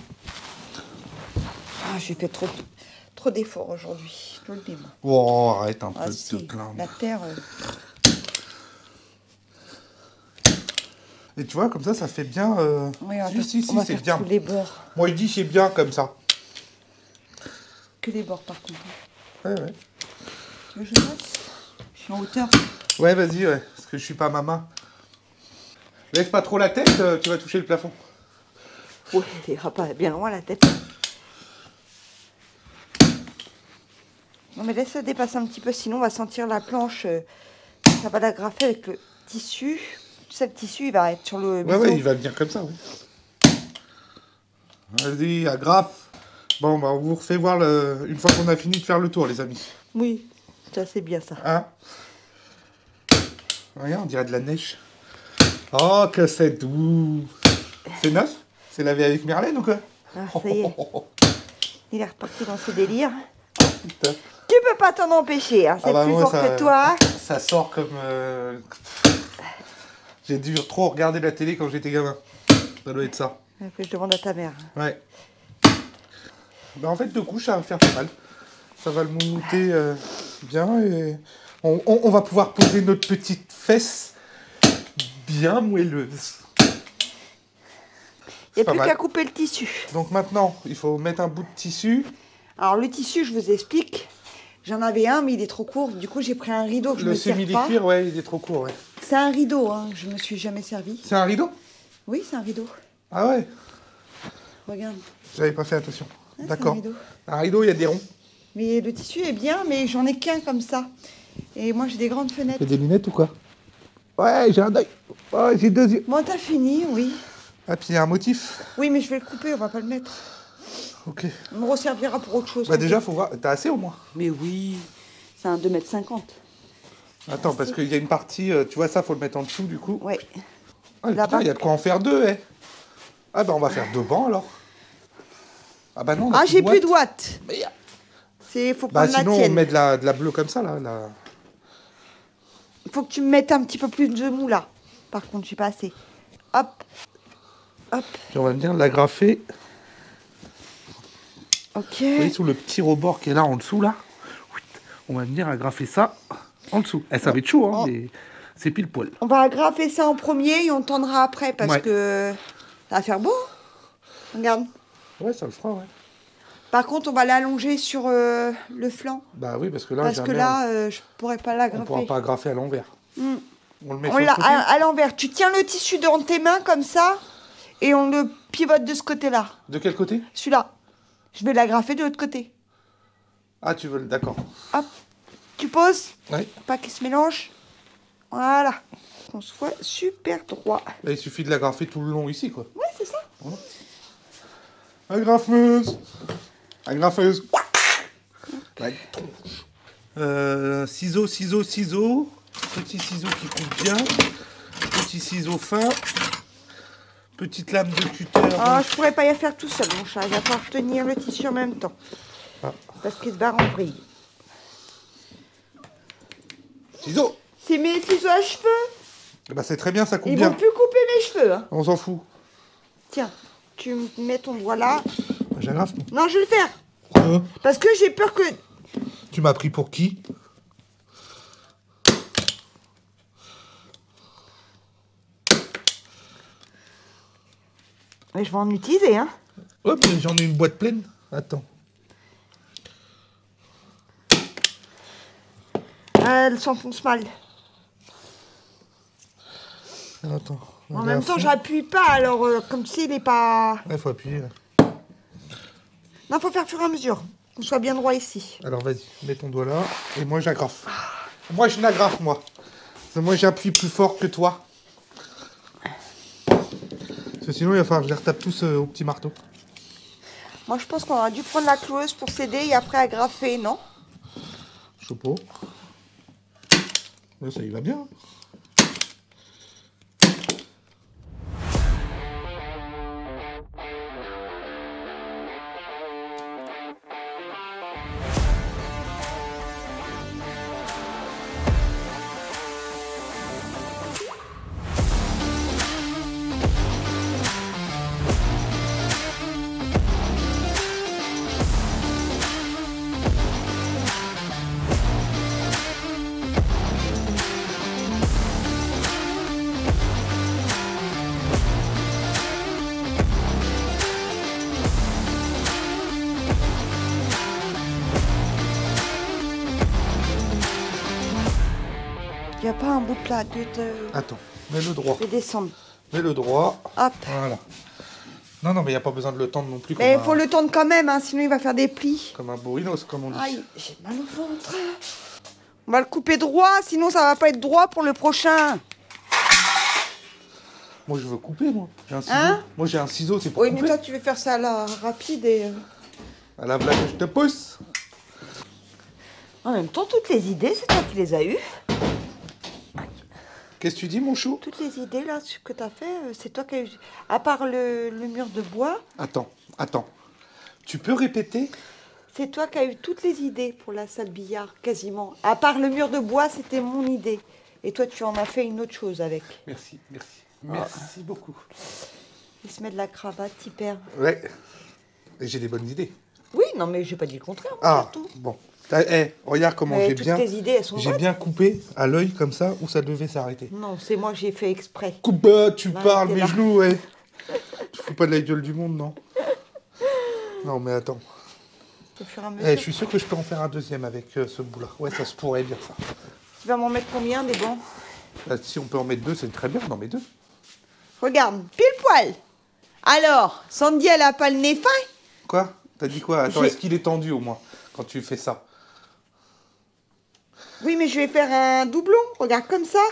Speaker 1: Ah, j'ai fait trop d'efforts aujourd'hui. Je le dis, moi.
Speaker 2: Oh, arrête un peu de
Speaker 1: Si,
Speaker 2: te plaindre.
Speaker 1: la terre...
Speaker 2: Et tu vois, comme ça fait bien...
Speaker 1: Oui,
Speaker 2: si,
Speaker 1: on va
Speaker 2: c'est
Speaker 1: faire
Speaker 2: bien.
Speaker 1: tous les bords.
Speaker 2: Moi, je dis c'est bien comme ça.
Speaker 1: Que les bords, par contre.
Speaker 2: Ouais, ouais.
Speaker 1: Tu veux que je fasse? Je suis en hauteur.
Speaker 2: Ouais, vas-y, ouais. Parce que je suis pas à ma main. Lève pas trop la tête, tu vas toucher le plafond.
Speaker 1: Oui, il ira pas bien loin, la tête. Non, mais laisse ça dépasser un petit peu, sinon on va sentir la planche. Ça va l'agrafer avec le tissu. Tu sais, le tissu, il va être sur le biseau.
Speaker 2: Ouais, il va venir comme ça, oui. Vas-y, agrafe. Bon, bah, on vous refait voir une fois qu'on a fini de faire le tour, les amis.
Speaker 1: Oui, ça c'est bien ça.
Speaker 2: Hein? Regarde, on dirait de la neige. Oh, que c'est doux. C'est neuf? C'est lavé avec Merlène ou quoi?
Speaker 1: Ah, ça y est. Il est reparti dans ses délires.
Speaker 2: Putain.
Speaker 1: Tu peux pas t'en empêcher, hein. C'est plus fort que toi.
Speaker 2: Ça sort comme... J'ai dû trop regarder la télé quand j'étais gamin. Ça doit être ça.
Speaker 1: Il faut que je demande à ta mère.
Speaker 2: Ouais. Bah en fait, 2 couches, ça va faire pas mal. Ça va le moumoter bien et on va pouvoir poser notre petite fesse bien moelleuse.
Speaker 1: Il n'y a
Speaker 2: pas
Speaker 1: plus
Speaker 2: mal.
Speaker 1: qu'à couper le tissu.
Speaker 2: Donc maintenant, il faut mettre un bout de tissu.
Speaker 1: Alors le tissu, je vous explique. J'en avais un, mais il est trop court. Du coup, j'ai pris un rideau que je
Speaker 2: Le
Speaker 1: me sers pas.
Speaker 2: simili-cuir, ouais, il est trop court, ouais.
Speaker 1: C'est un rideau, hein. Je me suis jamais servi.
Speaker 2: C'est un rideau?
Speaker 1: Oui, c'est un rideau.
Speaker 2: Ah ouais,
Speaker 1: Regarde.
Speaker 2: j'avais pas fait attention.
Speaker 1: Ah,
Speaker 2: D'accord.
Speaker 1: c'est un rideau.
Speaker 2: Un rideau, il y a des ronds.
Speaker 1: Mais le tissu est bien, mais j'en ai qu'un comme ça. Et moi, j'ai des grandes fenêtres.
Speaker 2: T'as des lunettes ou quoi? Ouais, j'ai un œil. Ouais, j'ai 2 yeux.
Speaker 1: Bon, t'as fini, oui.
Speaker 2: Ah, puis il y a un motif.
Speaker 1: Oui, mais je vais le couper, on va pas le mettre.
Speaker 2: Ok.
Speaker 1: On me resservira pour autre chose.
Speaker 2: Bah déjà, faut voir. T'as assez au moins?
Speaker 1: Mais oui, c'est un 2,50 m.
Speaker 2: Attends, parce qu'il y a une partie, tu vois, ça, faut le mettre en dessous, du coup.
Speaker 1: Ouais.
Speaker 2: Ah,
Speaker 1: Là-bas.
Speaker 2: putain, il y a de quoi en faire 2, eh. Ah bah, on va faire 2 bancs, alors. Ah bah non, on a
Speaker 1: Ah, j'ai plus de
Speaker 2: boîte.
Speaker 1: watts.
Speaker 2: Merde.
Speaker 1: Faut
Speaker 2: Bah
Speaker 1: prendre la
Speaker 2: sinon, on
Speaker 1: tienne.
Speaker 2: met de la bleue comme ça, là.
Speaker 1: Il faut que tu me mettes un petit peu plus de mou là. Par contre, j'ai pas assez. Hop. Hop.
Speaker 2: Puis on va venir l'agrafer.
Speaker 1: Ok.
Speaker 2: Vous voyez, sous le petit rebord qui est là, en dessous, là. On va venir agrafer ça en dessous. Eh, ça va être chaud, hein,
Speaker 1: Oh.
Speaker 2: mais c'est pile poil.
Speaker 1: On va agrafer ça en premier et on tendra après parce
Speaker 2: Ouais.
Speaker 1: que ça va faire beau. Regarde.
Speaker 2: Ouais, ça le fera, ouais.
Speaker 1: Par contre, on va l'allonger sur le flanc.
Speaker 2: Bah oui, parce que là,
Speaker 1: Parce que
Speaker 2: jamais
Speaker 1: là, je pourrais pas
Speaker 2: on
Speaker 1: l'agrafer.
Speaker 2: pourra pas agrafer à l'envers.
Speaker 1: Hmm.
Speaker 2: On le met
Speaker 1: On
Speaker 2: sur le
Speaker 1: l'a
Speaker 2: côté.
Speaker 1: à l'envers. Tu tiens le tissu dans tes mains comme ça et on le pivote de ce côté-là.
Speaker 2: De quel côté?
Speaker 1: Celui-là. Je vais l'agrafer de l'autre côté.
Speaker 2: Ah, tu veux le... D'accord.
Speaker 1: Hop. Tu poses.
Speaker 2: Ouais.
Speaker 1: Pas qu'il se mélange. Voilà. Qu'on soit super droit.
Speaker 2: Là, il suffit de l'agrafer tout le long ici, quoi.
Speaker 1: Ouais, c'est ça.
Speaker 2: Agrafeuse. Agrafeuse. Ouais. Ciseaux, ciseaux, ciseaux. Petit ciseau qui coupe bien. Petit ciseau fin. Petite lame de cutter.
Speaker 1: Ah, je pourrais pas y faire tout seul, mon chat. Il va falloir tenir le tissu en même temps.
Speaker 2: Ah.
Speaker 1: Parce qu'il se barre en vrille.
Speaker 2: Ciseaux.
Speaker 1: C'est mes ciseaux à cheveux.
Speaker 2: Bah, c'est très bien, ça coupe
Speaker 1: Ils
Speaker 2: bien.
Speaker 1: vont plus couper mes cheveux. Hein.
Speaker 2: On s'en fout.
Speaker 1: Tiens, tu mets ton doigt là.
Speaker 2: J'agrafe.
Speaker 1: Non, je vais le faire. Parce que j'ai peur que...
Speaker 2: Tu m'as pris pour qui?
Speaker 1: Mais je vais en utiliser, hein.
Speaker 2: Hop, j'en ai une boîte pleine. Attends.
Speaker 1: Elle s'enfonce mal.
Speaker 2: Attends.
Speaker 1: En même temps, j'appuie pas, alors comme si il n'est pas...
Speaker 2: Il faut appuyer, là.
Speaker 1: Non, faut faire fur et à mesure. Qu'on soit bien droit ici.
Speaker 2: Alors, vas-y, mets ton doigt là. Et moi, j'agrafe. Moi, je n'agrafe, moi. Parce que moi, j'appuie plus fort que toi. Parce que sinon, il va falloir que je les retape tous au petit marteau.
Speaker 1: Moi, je pense qu'on aurait dû prendre la cloueuse pour s'aider et après agrafer, non?
Speaker 2: Je sais pas. Là, ça y va bien.
Speaker 1: Il n'y a pas un bout de là,
Speaker 2: Attends, mets le droit.
Speaker 1: de descendre.
Speaker 2: Mets le droit.
Speaker 1: Hop.
Speaker 2: Voilà. Non, non, mais il n'y a pas besoin de le tendre non plus.
Speaker 1: Mais il
Speaker 2: comme
Speaker 1: faut le tendre quand même, hein, sinon il va faire des plis.
Speaker 2: Comme un bourrinos, comme on dit.
Speaker 1: Aïe, j'ai mal au ventre. On va le couper droit, sinon ça va pas être droit pour le prochain.
Speaker 2: Moi, je veux couper, moi. J'ai un ciseau.
Speaker 1: Hein?
Speaker 2: Moi, j'ai un ciseau, c'est pour
Speaker 1: Oui,
Speaker 2: couper.
Speaker 1: mais toi tu veux faire ça là, rapide et...
Speaker 2: À la blague, je te pousse.
Speaker 1: En même temps, toutes les idées, c'est toi qui les as eues.
Speaker 2: Qu'est-ce que tu dis, mon chou?
Speaker 1: Toutes les idées là, ce que tu as fait, c'est toi qui as eu. À part le mur de bois,
Speaker 2: Attends, attends. Tu peux répéter?
Speaker 1: c'est toi qui as eu toutes les idées pour la salle billard, quasiment. À part le mur de bois, c'était mon idée. Et toi, tu en as fait une autre chose avec.
Speaker 2: Merci, merci. Merci beaucoup.
Speaker 1: Il se met de la cravate, hyper.
Speaker 2: Ouais. Et j'ai des bonnes idées.
Speaker 1: Oui, non, mais j'ai pas dit le contraire. moi,
Speaker 2: Ah,
Speaker 1: surtout.
Speaker 2: bon. Regarde comment
Speaker 1: Mais
Speaker 2: j'ai
Speaker 1: toutes
Speaker 2: bien...
Speaker 1: tes idées, elles sont
Speaker 2: J'ai
Speaker 1: bonnes.
Speaker 2: bien coupé à l'œil comme ça où ça devait s'arrêter.
Speaker 1: Non, c'est moi, j'ai fait exprès.
Speaker 2: Coupe, tu
Speaker 1: Là,
Speaker 2: parles
Speaker 1: t'es
Speaker 2: mes
Speaker 1: là.
Speaker 2: genoux, ouais. Tu fous pas de la gueule du monde, non? Non, mais attends.
Speaker 1: Au fur et à mesure.
Speaker 2: Eh, je suis sûr que je peux en faire un deuxième avec ce bout-là. Ouais, ça se pourrait bien, ça.
Speaker 1: Tu vas m'en mettre combien des bons?
Speaker 2: Si on peut en mettre deux, c'est très bien, on en met deux.
Speaker 1: Regarde, pile poil. Alors, Sandy, elle a pas le nez fin?
Speaker 2: Quoi? T'as dit quoi? Attends, est-ce qu'il est tendu au moins quand tu fais ça?
Speaker 1: Oui, mais je vais faire un doublon. Regarde, comme ça.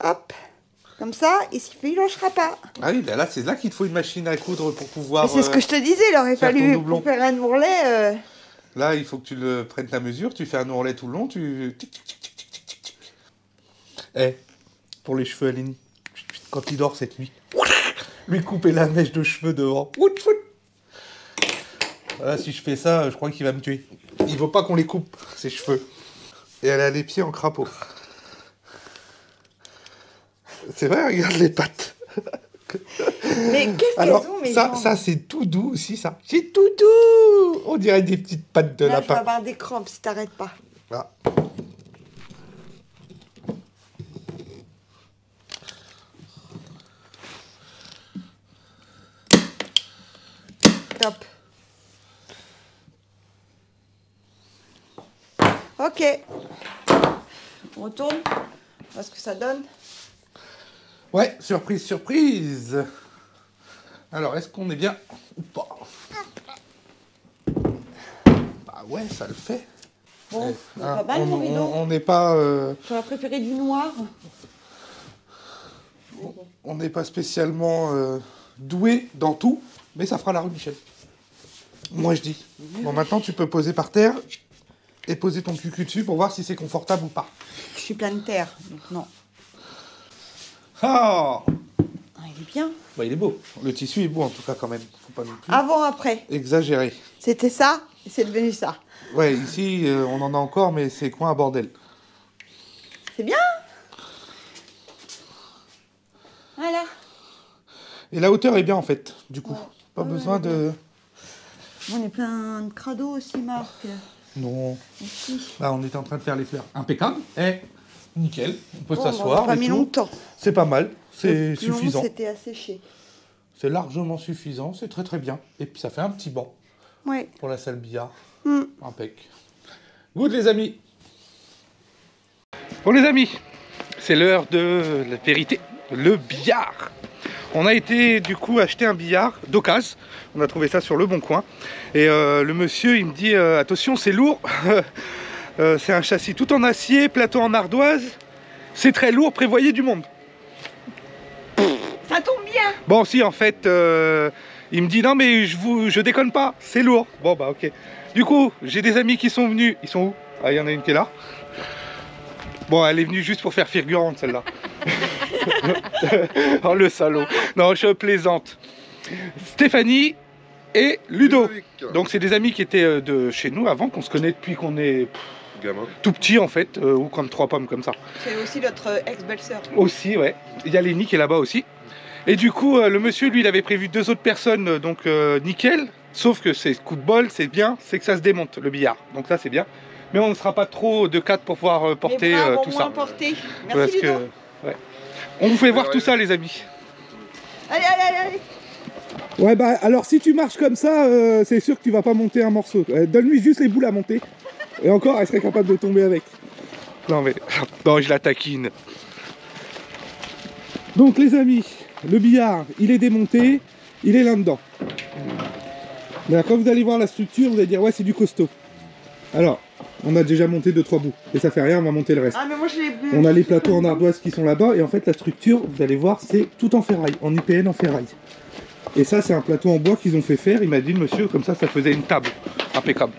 Speaker 1: Hop. Comme ça, et s'il lâchera pas.
Speaker 2: Ah oui, ben là, c'est là qu'il te faut une machine à coudre pour pouvoir...
Speaker 1: C'est ce que je te disais, il aurait
Speaker 2: faire ton
Speaker 1: fallu
Speaker 2: doublon.
Speaker 1: pour faire un ourlet.
Speaker 2: Là, il faut que tu le prennes ta mesure, tu fais un ourlet tout le long, tu... Eh, pour les cheveux à Lenny, quand il dort cette nuit, lui couper la mèche de cheveux devant. Voilà, si je fais ça, je crois qu'il va me tuer. Il veut pas qu'on les coupe, ses cheveux. Et elle a les pieds en crapaud. C'est vrai, regarde les pattes.
Speaker 1: Mais qu'est-ce qu'elles ont, mes jambes?
Speaker 2: Ça c'est tout doux aussi, ça. C'est tout doux. On dirait des petites pattes de
Speaker 1: Là, je vais
Speaker 2: lapin.
Speaker 1: avoir des crampes si t'arrêtes pas.
Speaker 2: Ah.
Speaker 1: Top. Ok. On retourne. On voit ce que ça donne.
Speaker 2: Ouais, surprise, surprise. Alors, est-ce qu'on est bien ou pas? Bah ouais, ça le fait.
Speaker 1: Bon,
Speaker 2: Eh,
Speaker 1: pas mal, mon rideau.
Speaker 2: on n'est pas...
Speaker 1: J'aurais préféré du noir.
Speaker 2: on n'est pas spécialement doué dans tout, mais ça fera la rue Michel. Moi, je dis. Bon, maintenant, tu peux poser par terre et poser ton cul dessus pour voir si c'est confortable ou pas.
Speaker 1: Je suis plein de terre, donc non.
Speaker 2: Ah,
Speaker 1: Ah, il est bien.
Speaker 2: bah, il est beau. Le tissu est beau, en tout cas, quand même. Faut pas non plus
Speaker 1: Avant, après.
Speaker 2: exagérer.
Speaker 1: C'était ça, et c'est devenu ça.
Speaker 2: Ouais, ici, on en a encore, mais c'est quoi un bordel.
Speaker 1: C'est bien. Voilà.
Speaker 2: Et la hauteur est bien, en fait, du coup.
Speaker 1: Ouais.
Speaker 2: Pas
Speaker 1: Ouais,
Speaker 2: besoin
Speaker 1: ouais,
Speaker 2: de...
Speaker 1: On est plein de crado aussi, Marc.
Speaker 2: Non.
Speaker 1: Aussi.
Speaker 2: Là, on était en train de faire les fleurs. Impeccable. Et nickel. On peut
Speaker 1: Bon,
Speaker 2: s'asseoir.
Speaker 1: on a pas
Speaker 2: et
Speaker 1: mis
Speaker 2: tout.
Speaker 1: longtemps.
Speaker 2: C'est pas mal. C'est
Speaker 1: Le plus long,
Speaker 2: suffisant.
Speaker 1: C'était asséché.
Speaker 2: C'est largement suffisant. C'est très très bien. Et puis ça fait un petit banc
Speaker 1: Ouais.
Speaker 2: pour la salle billard.
Speaker 1: Hmm.
Speaker 2: Impec. Good les amis. Bon les amis, c'est l'heure de la vérité. Le billard. On a été du coup acheter un billard d'occasion. On a trouvé ça sur le Bon Coin. Et le monsieur il me dit attention c'est lourd. C'est un châssis tout en acier, plateau en ardoise. C'est très lourd, prévoyez du monde.
Speaker 1: Ça tombe bien.
Speaker 2: Bon si en fait il me dit non mais je déconne pas, c'est lourd. Bon bah ok. Du coup j'ai des amis qui sont venus. Ils sont où? Ah il y en a une qui est là. Bon elle est venue juste pour faire figurante celle-là. Oh le salaud. Non je plaisante. Stéphanie et Ludo. Donc c'est des amis qui étaient de chez nous avant, qu'on se connaît depuis qu'on est
Speaker 3: Gamin.
Speaker 2: tout petit en fait, ou comme 3 pommes comme ça.
Speaker 1: C'est aussi notre ex-belle-sœur.
Speaker 2: Aussi ouais. Il y a Lenny qui est là-bas aussi. Et du coup le monsieur lui il avait prévu 2 autres personnes, donc nickel. Sauf que c'est coup de bol, c'est bien, c'est que ça se démonte le billard. Donc ça c'est bien. Mais on ne sera pas trop de 4 pour pouvoir porter tout ça.
Speaker 1: Porter. Merci
Speaker 2: Parce
Speaker 1: Ludo.
Speaker 2: que ouais. On vous fait voir tout ça les amis.
Speaker 1: Allez, allez, allez, allez.
Speaker 2: Ouais bah alors si tu marches comme ça, c'est sûr que tu vas pas monter un morceau. Donne-lui juste les boules à monter. Et encore, elle serait capable de tomber avec. Non mais, non je la taquine. Donc les amis, le billard, il est démonté, il est là-dedans. Mais quand vous allez voir la structure, vous allez dire ouais c'est du costaud. Alors, on a déjà monté 2-3 bouts. Et ça fait rien, on va monter le reste.
Speaker 1: Ah mais moi je l'ai vu.
Speaker 2: On a les plateaux en ardoise qui sont là-bas. Et en fait la structure, vous allez voir, c'est tout en ferraille, en IPN en ferraille. Et ça c'est un plateau en bois qu'ils ont fait faire. Il m'a dit le monsieur, comme ça faisait une table. Impeccable.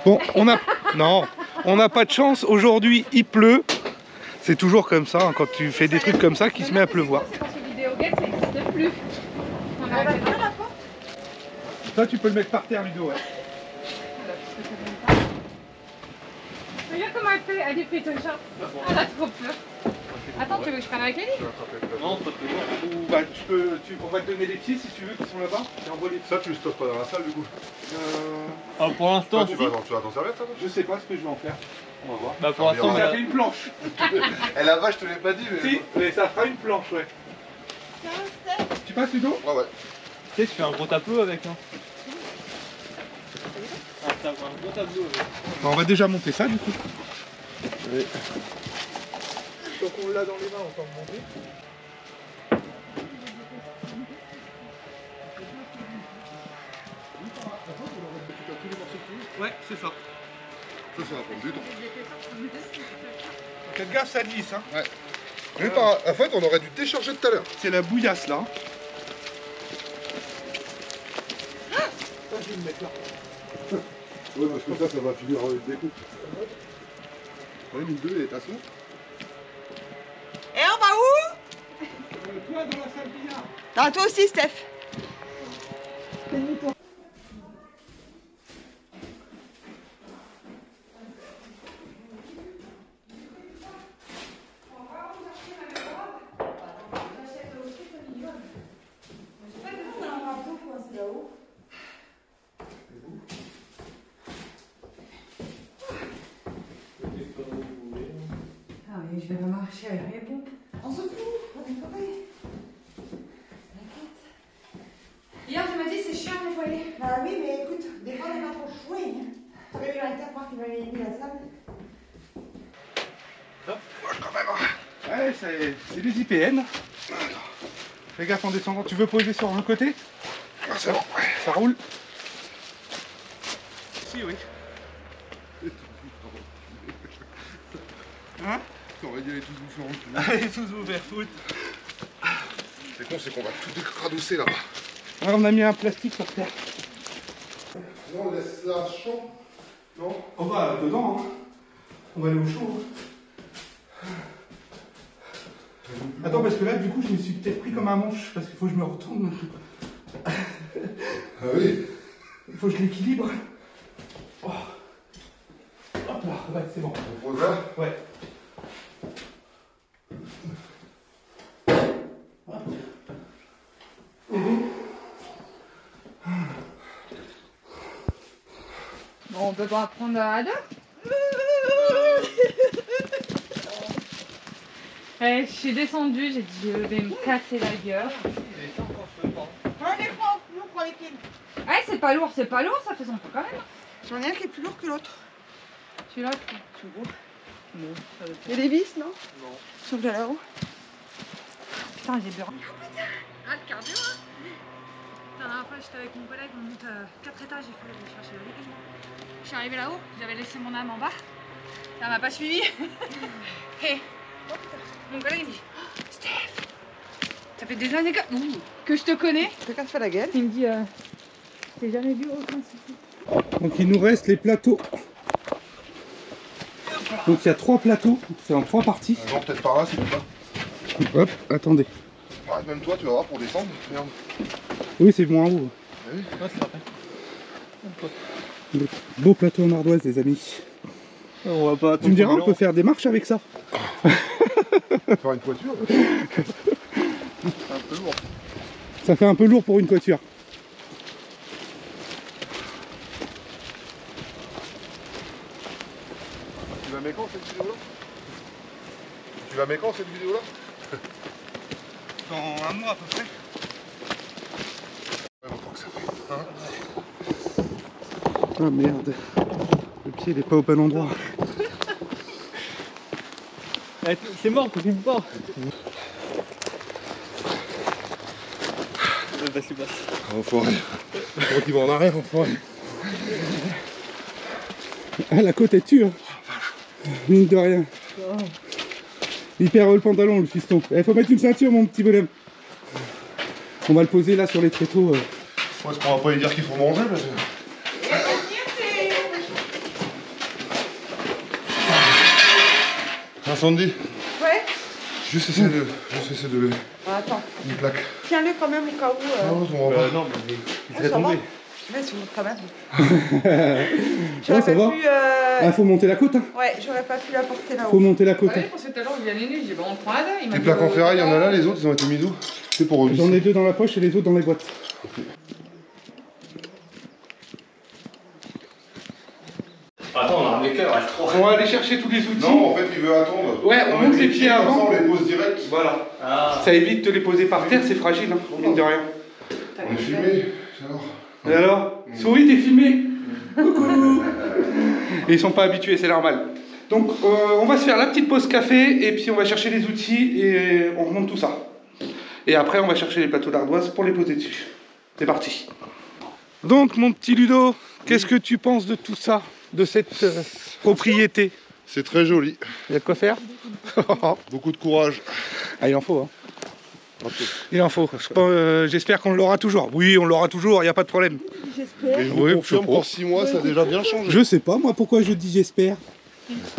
Speaker 2: Bon, non, on n'a pas de chance. Aujourd'hui, il pleut. C'est toujours comme ça, hein, quand tu fais des trucs comme ça, qu'il se met à pleuvoir.
Speaker 4: C'est parce que Vidéogate, ça n'existe plus. On a arrêté.
Speaker 2: Ça, tu peux le mettre par terre, Ludo. Ouais.
Speaker 4: Regarde comment elle fait, elle est pétocha. Elle a trop peur. Attends, tu veux que je prenne avec Ellie?
Speaker 3: Non, pas très bon.
Speaker 2: Ou bah, on va te donner les pieds si tu veux, qui sont là-bas. Et envoie les pieds.
Speaker 3: Ça, tu le stockes pas dans la salle du coup.
Speaker 5: Pour l'instant,
Speaker 3: Tu vas t'en servir, ça?
Speaker 2: Je sais pas ce que je vais en faire. On va voir.
Speaker 5: bah pour l'instant,
Speaker 2: Ça fait une planche.
Speaker 3: Eh là-bas, je te l'ai pas dit, mais.
Speaker 2: Si, mais ça fera une planche, ouais. Tu passes Ludo?
Speaker 3: Ouais, ouais.
Speaker 5: Tu sais, je fais un gros tableau avec. Hein. Un gros tableau avec.
Speaker 2: On va déjà monter ça du coup.
Speaker 3: Oui.
Speaker 2: Donc on l'a dans les mains, on peut remonter. Ouais, c'est ça.
Speaker 3: Ça va prendre du temps.
Speaker 2: Faites gaffe, ça glisse. Hein.
Speaker 3: Ouais. Mais en fait, on aurait dû décharger tout à l'heure.
Speaker 2: C'est la bouillasse là. Ça, je vais le mettre là.
Speaker 3: Ouais, parce que ça va finir avec des coups. Ouais, mine 2, elle est à son.
Speaker 1: Et on va où?
Speaker 2: Toi dans la salle billard.
Speaker 1: Ah, toi aussi, Steph.
Speaker 4: Ah oui, je vais pas marcher avec mes pompes.
Speaker 1: On se fout, on est pareil.
Speaker 4: Hier, tu m'as dit c'est chiant les foyers.
Speaker 1: Bah oui, mais écoute, des fois on n'est pas trop choué. Hein. T'avais eu l'interprète qui m'avait mis la salle.
Speaker 2: Ouais, c'est des IPN. Fais gaffe en descendant. Tu veux poser sur un côté?
Speaker 3: Ah, c'est bon.
Speaker 2: Ça roule. Si, oui. Hein?
Speaker 3: On va dire les tous vous faire en tout.
Speaker 2: Allez, tous vous faire foutre.
Speaker 3: C'est con, c'est qu'on va tout décradosser là-bas.
Speaker 2: Ouais, on a mis un plastique sur terre.
Speaker 3: Non, on laisse ça chaud. Non?
Speaker 2: On va dedans, hein. On va aller au chaud. Attends, parce que là, du coup, je me suis peut-être pris comme un manche, parce qu'il faut que je me retourne maintenant.
Speaker 3: Ah oui.
Speaker 2: Il faut que je l'équilibre. Oh. Hop là, ouais, c'est bon.
Speaker 3: On pose là.
Speaker 2: Ouais.
Speaker 4: Bon, on peut pas prendre à deux. Ouais, je suis descendue, j'ai dit je vais me casser la gueule.
Speaker 1: Prends les prends, nous on prend les pieds.
Speaker 4: Ouais, c'est pas lourd, ça fait son poids quand même.
Speaker 1: J'en ai un qui est plus lourd que l'autre.
Speaker 4: Celui-là, tu vois.
Speaker 1: Il y a des vis, non? Non. Sauf là là-haut.
Speaker 4: Putain, j'ai beurre. Ah, le cardio, hein. La dernière fois, j'étais avec mon collègue, on monte 4 étages, il faut aller chercher le légume. Je suis arrivée là-haut, j'avais laissé mon âme en bas. Ça m'a pas suivi. Et mon collègue il dit oh, Steph, ça fait des années que je te connais.
Speaker 1: Je te casse pas la gueule.
Speaker 4: Il me dit t'es jamais vu aucun souci.
Speaker 2: Donc il nous reste les plateaux. Donc il y a 3 plateaux, c'est en 3 parties.
Speaker 3: Non, peut-être par là, c'est pas.
Speaker 2: Hop, attendez.
Speaker 3: Ouais, même toi, tu vas voir pour descendre. Merde.
Speaker 2: Oui, c'est moins haut.
Speaker 3: Ah oui.
Speaker 5: Ouais, c'est vrai.
Speaker 2: Beau plateau en ardoise, les amis.
Speaker 5: On va pas.
Speaker 2: Tu me diras, on peut faire des marches avec ça.
Speaker 3: Faire une toiture.
Speaker 5: C'est un peu lourd.
Speaker 2: Ça fait un peu lourd pour une toiture.
Speaker 3: Tu la mets quand cette vidéo là? Tu la mets quand cette vidéo là?
Speaker 2: Dans un mois à peu près.
Speaker 3: Ouais, longtemps que ça fait. Hein?
Speaker 2: Ah merde. Le pied il est pas au bon endroit.
Speaker 5: C'est mort, tu filmes pas. Vas-y, passe.
Speaker 3: Enfoiré. Quand il va en arrière, enfoiré.
Speaker 2: Ah, la côte est tue, hein. Mine de rien. Il perd le pantalon, le fiston. Il faut mettre une ceinture, mon petit bonhomme. On va le poser là sur les tréteaux.
Speaker 3: Est-ce qu'on va pas lui dire qu'il faut manger parce que... Incendie.
Speaker 1: Ouais.
Speaker 3: Juste essayer de lever
Speaker 1: Attends,
Speaker 3: une plaque.
Speaker 1: tiens-le quand même au cas où.
Speaker 3: Non, on va pas.
Speaker 5: Non, mais il serait
Speaker 1: ça va.
Speaker 5: tombé.
Speaker 1: Mais c'est quand même.
Speaker 2: Ouais, ça va.
Speaker 1: Pu,
Speaker 2: Ah, faut monter la côte, hein.
Speaker 1: Ouais, j'aurais pas pu la porter là-haut.
Speaker 2: Faut monter la côte.
Speaker 4: Ah oui, parce que tout à l'heure, il vient Nénu, j'ai dit bon, on prend à deux. Il m'a
Speaker 3: Les
Speaker 4: dit,
Speaker 3: plaques en ferraille, il y en a là, les autres ils ont été mis où? C'est pour eux.
Speaker 2: J'en ai 2 dans la poche et les autres dans les boîtes.
Speaker 5: Attends, on a ramené qu'un, reste 3.
Speaker 2: On va aller chercher tous les outils.
Speaker 3: Non, en fait, il veut attendre.
Speaker 2: Ouais, on monte les pieds
Speaker 3: comme
Speaker 2: avant.
Speaker 3: ça, on les pose direct.
Speaker 2: Voilà.
Speaker 5: Ah.
Speaker 2: Ça évite de les poser par terre, c'est fragile, hein, mine de rien.
Speaker 3: On est filmé. Alors.
Speaker 2: Et alors, Souris, t'es filmé. Coucou. Et ils sont pas habitués, c'est normal. Donc, on va se faire la petite pause café et puis on va chercher les outils et on remonte tout ça. Et après, on va chercher les plateaux d'ardoise pour les poser dessus. C'est parti. Donc, mon petit Ludo, qu'est-ce que tu penses de tout ça, de cette propriété?
Speaker 3: C'est très joli.
Speaker 2: Il y a de quoi faire.
Speaker 3: Beaucoup de courage.
Speaker 2: Ah, il en faut, hein. Il en faut. J'espère qu'on l'aura toujours. Oui, on l'aura toujours, il n'y a pas de problème.
Speaker 1: J'espère.
Speaker 3: Et je vous
Speaker 2: Oui,
Speaker 3: confirme
Speaker 2: je sais pas.
Speaker 3: qu'en 6 mois, ça a déjà bien changé.
Speaker 2: Je sais pas, moi, pourquoi je dis j'espère.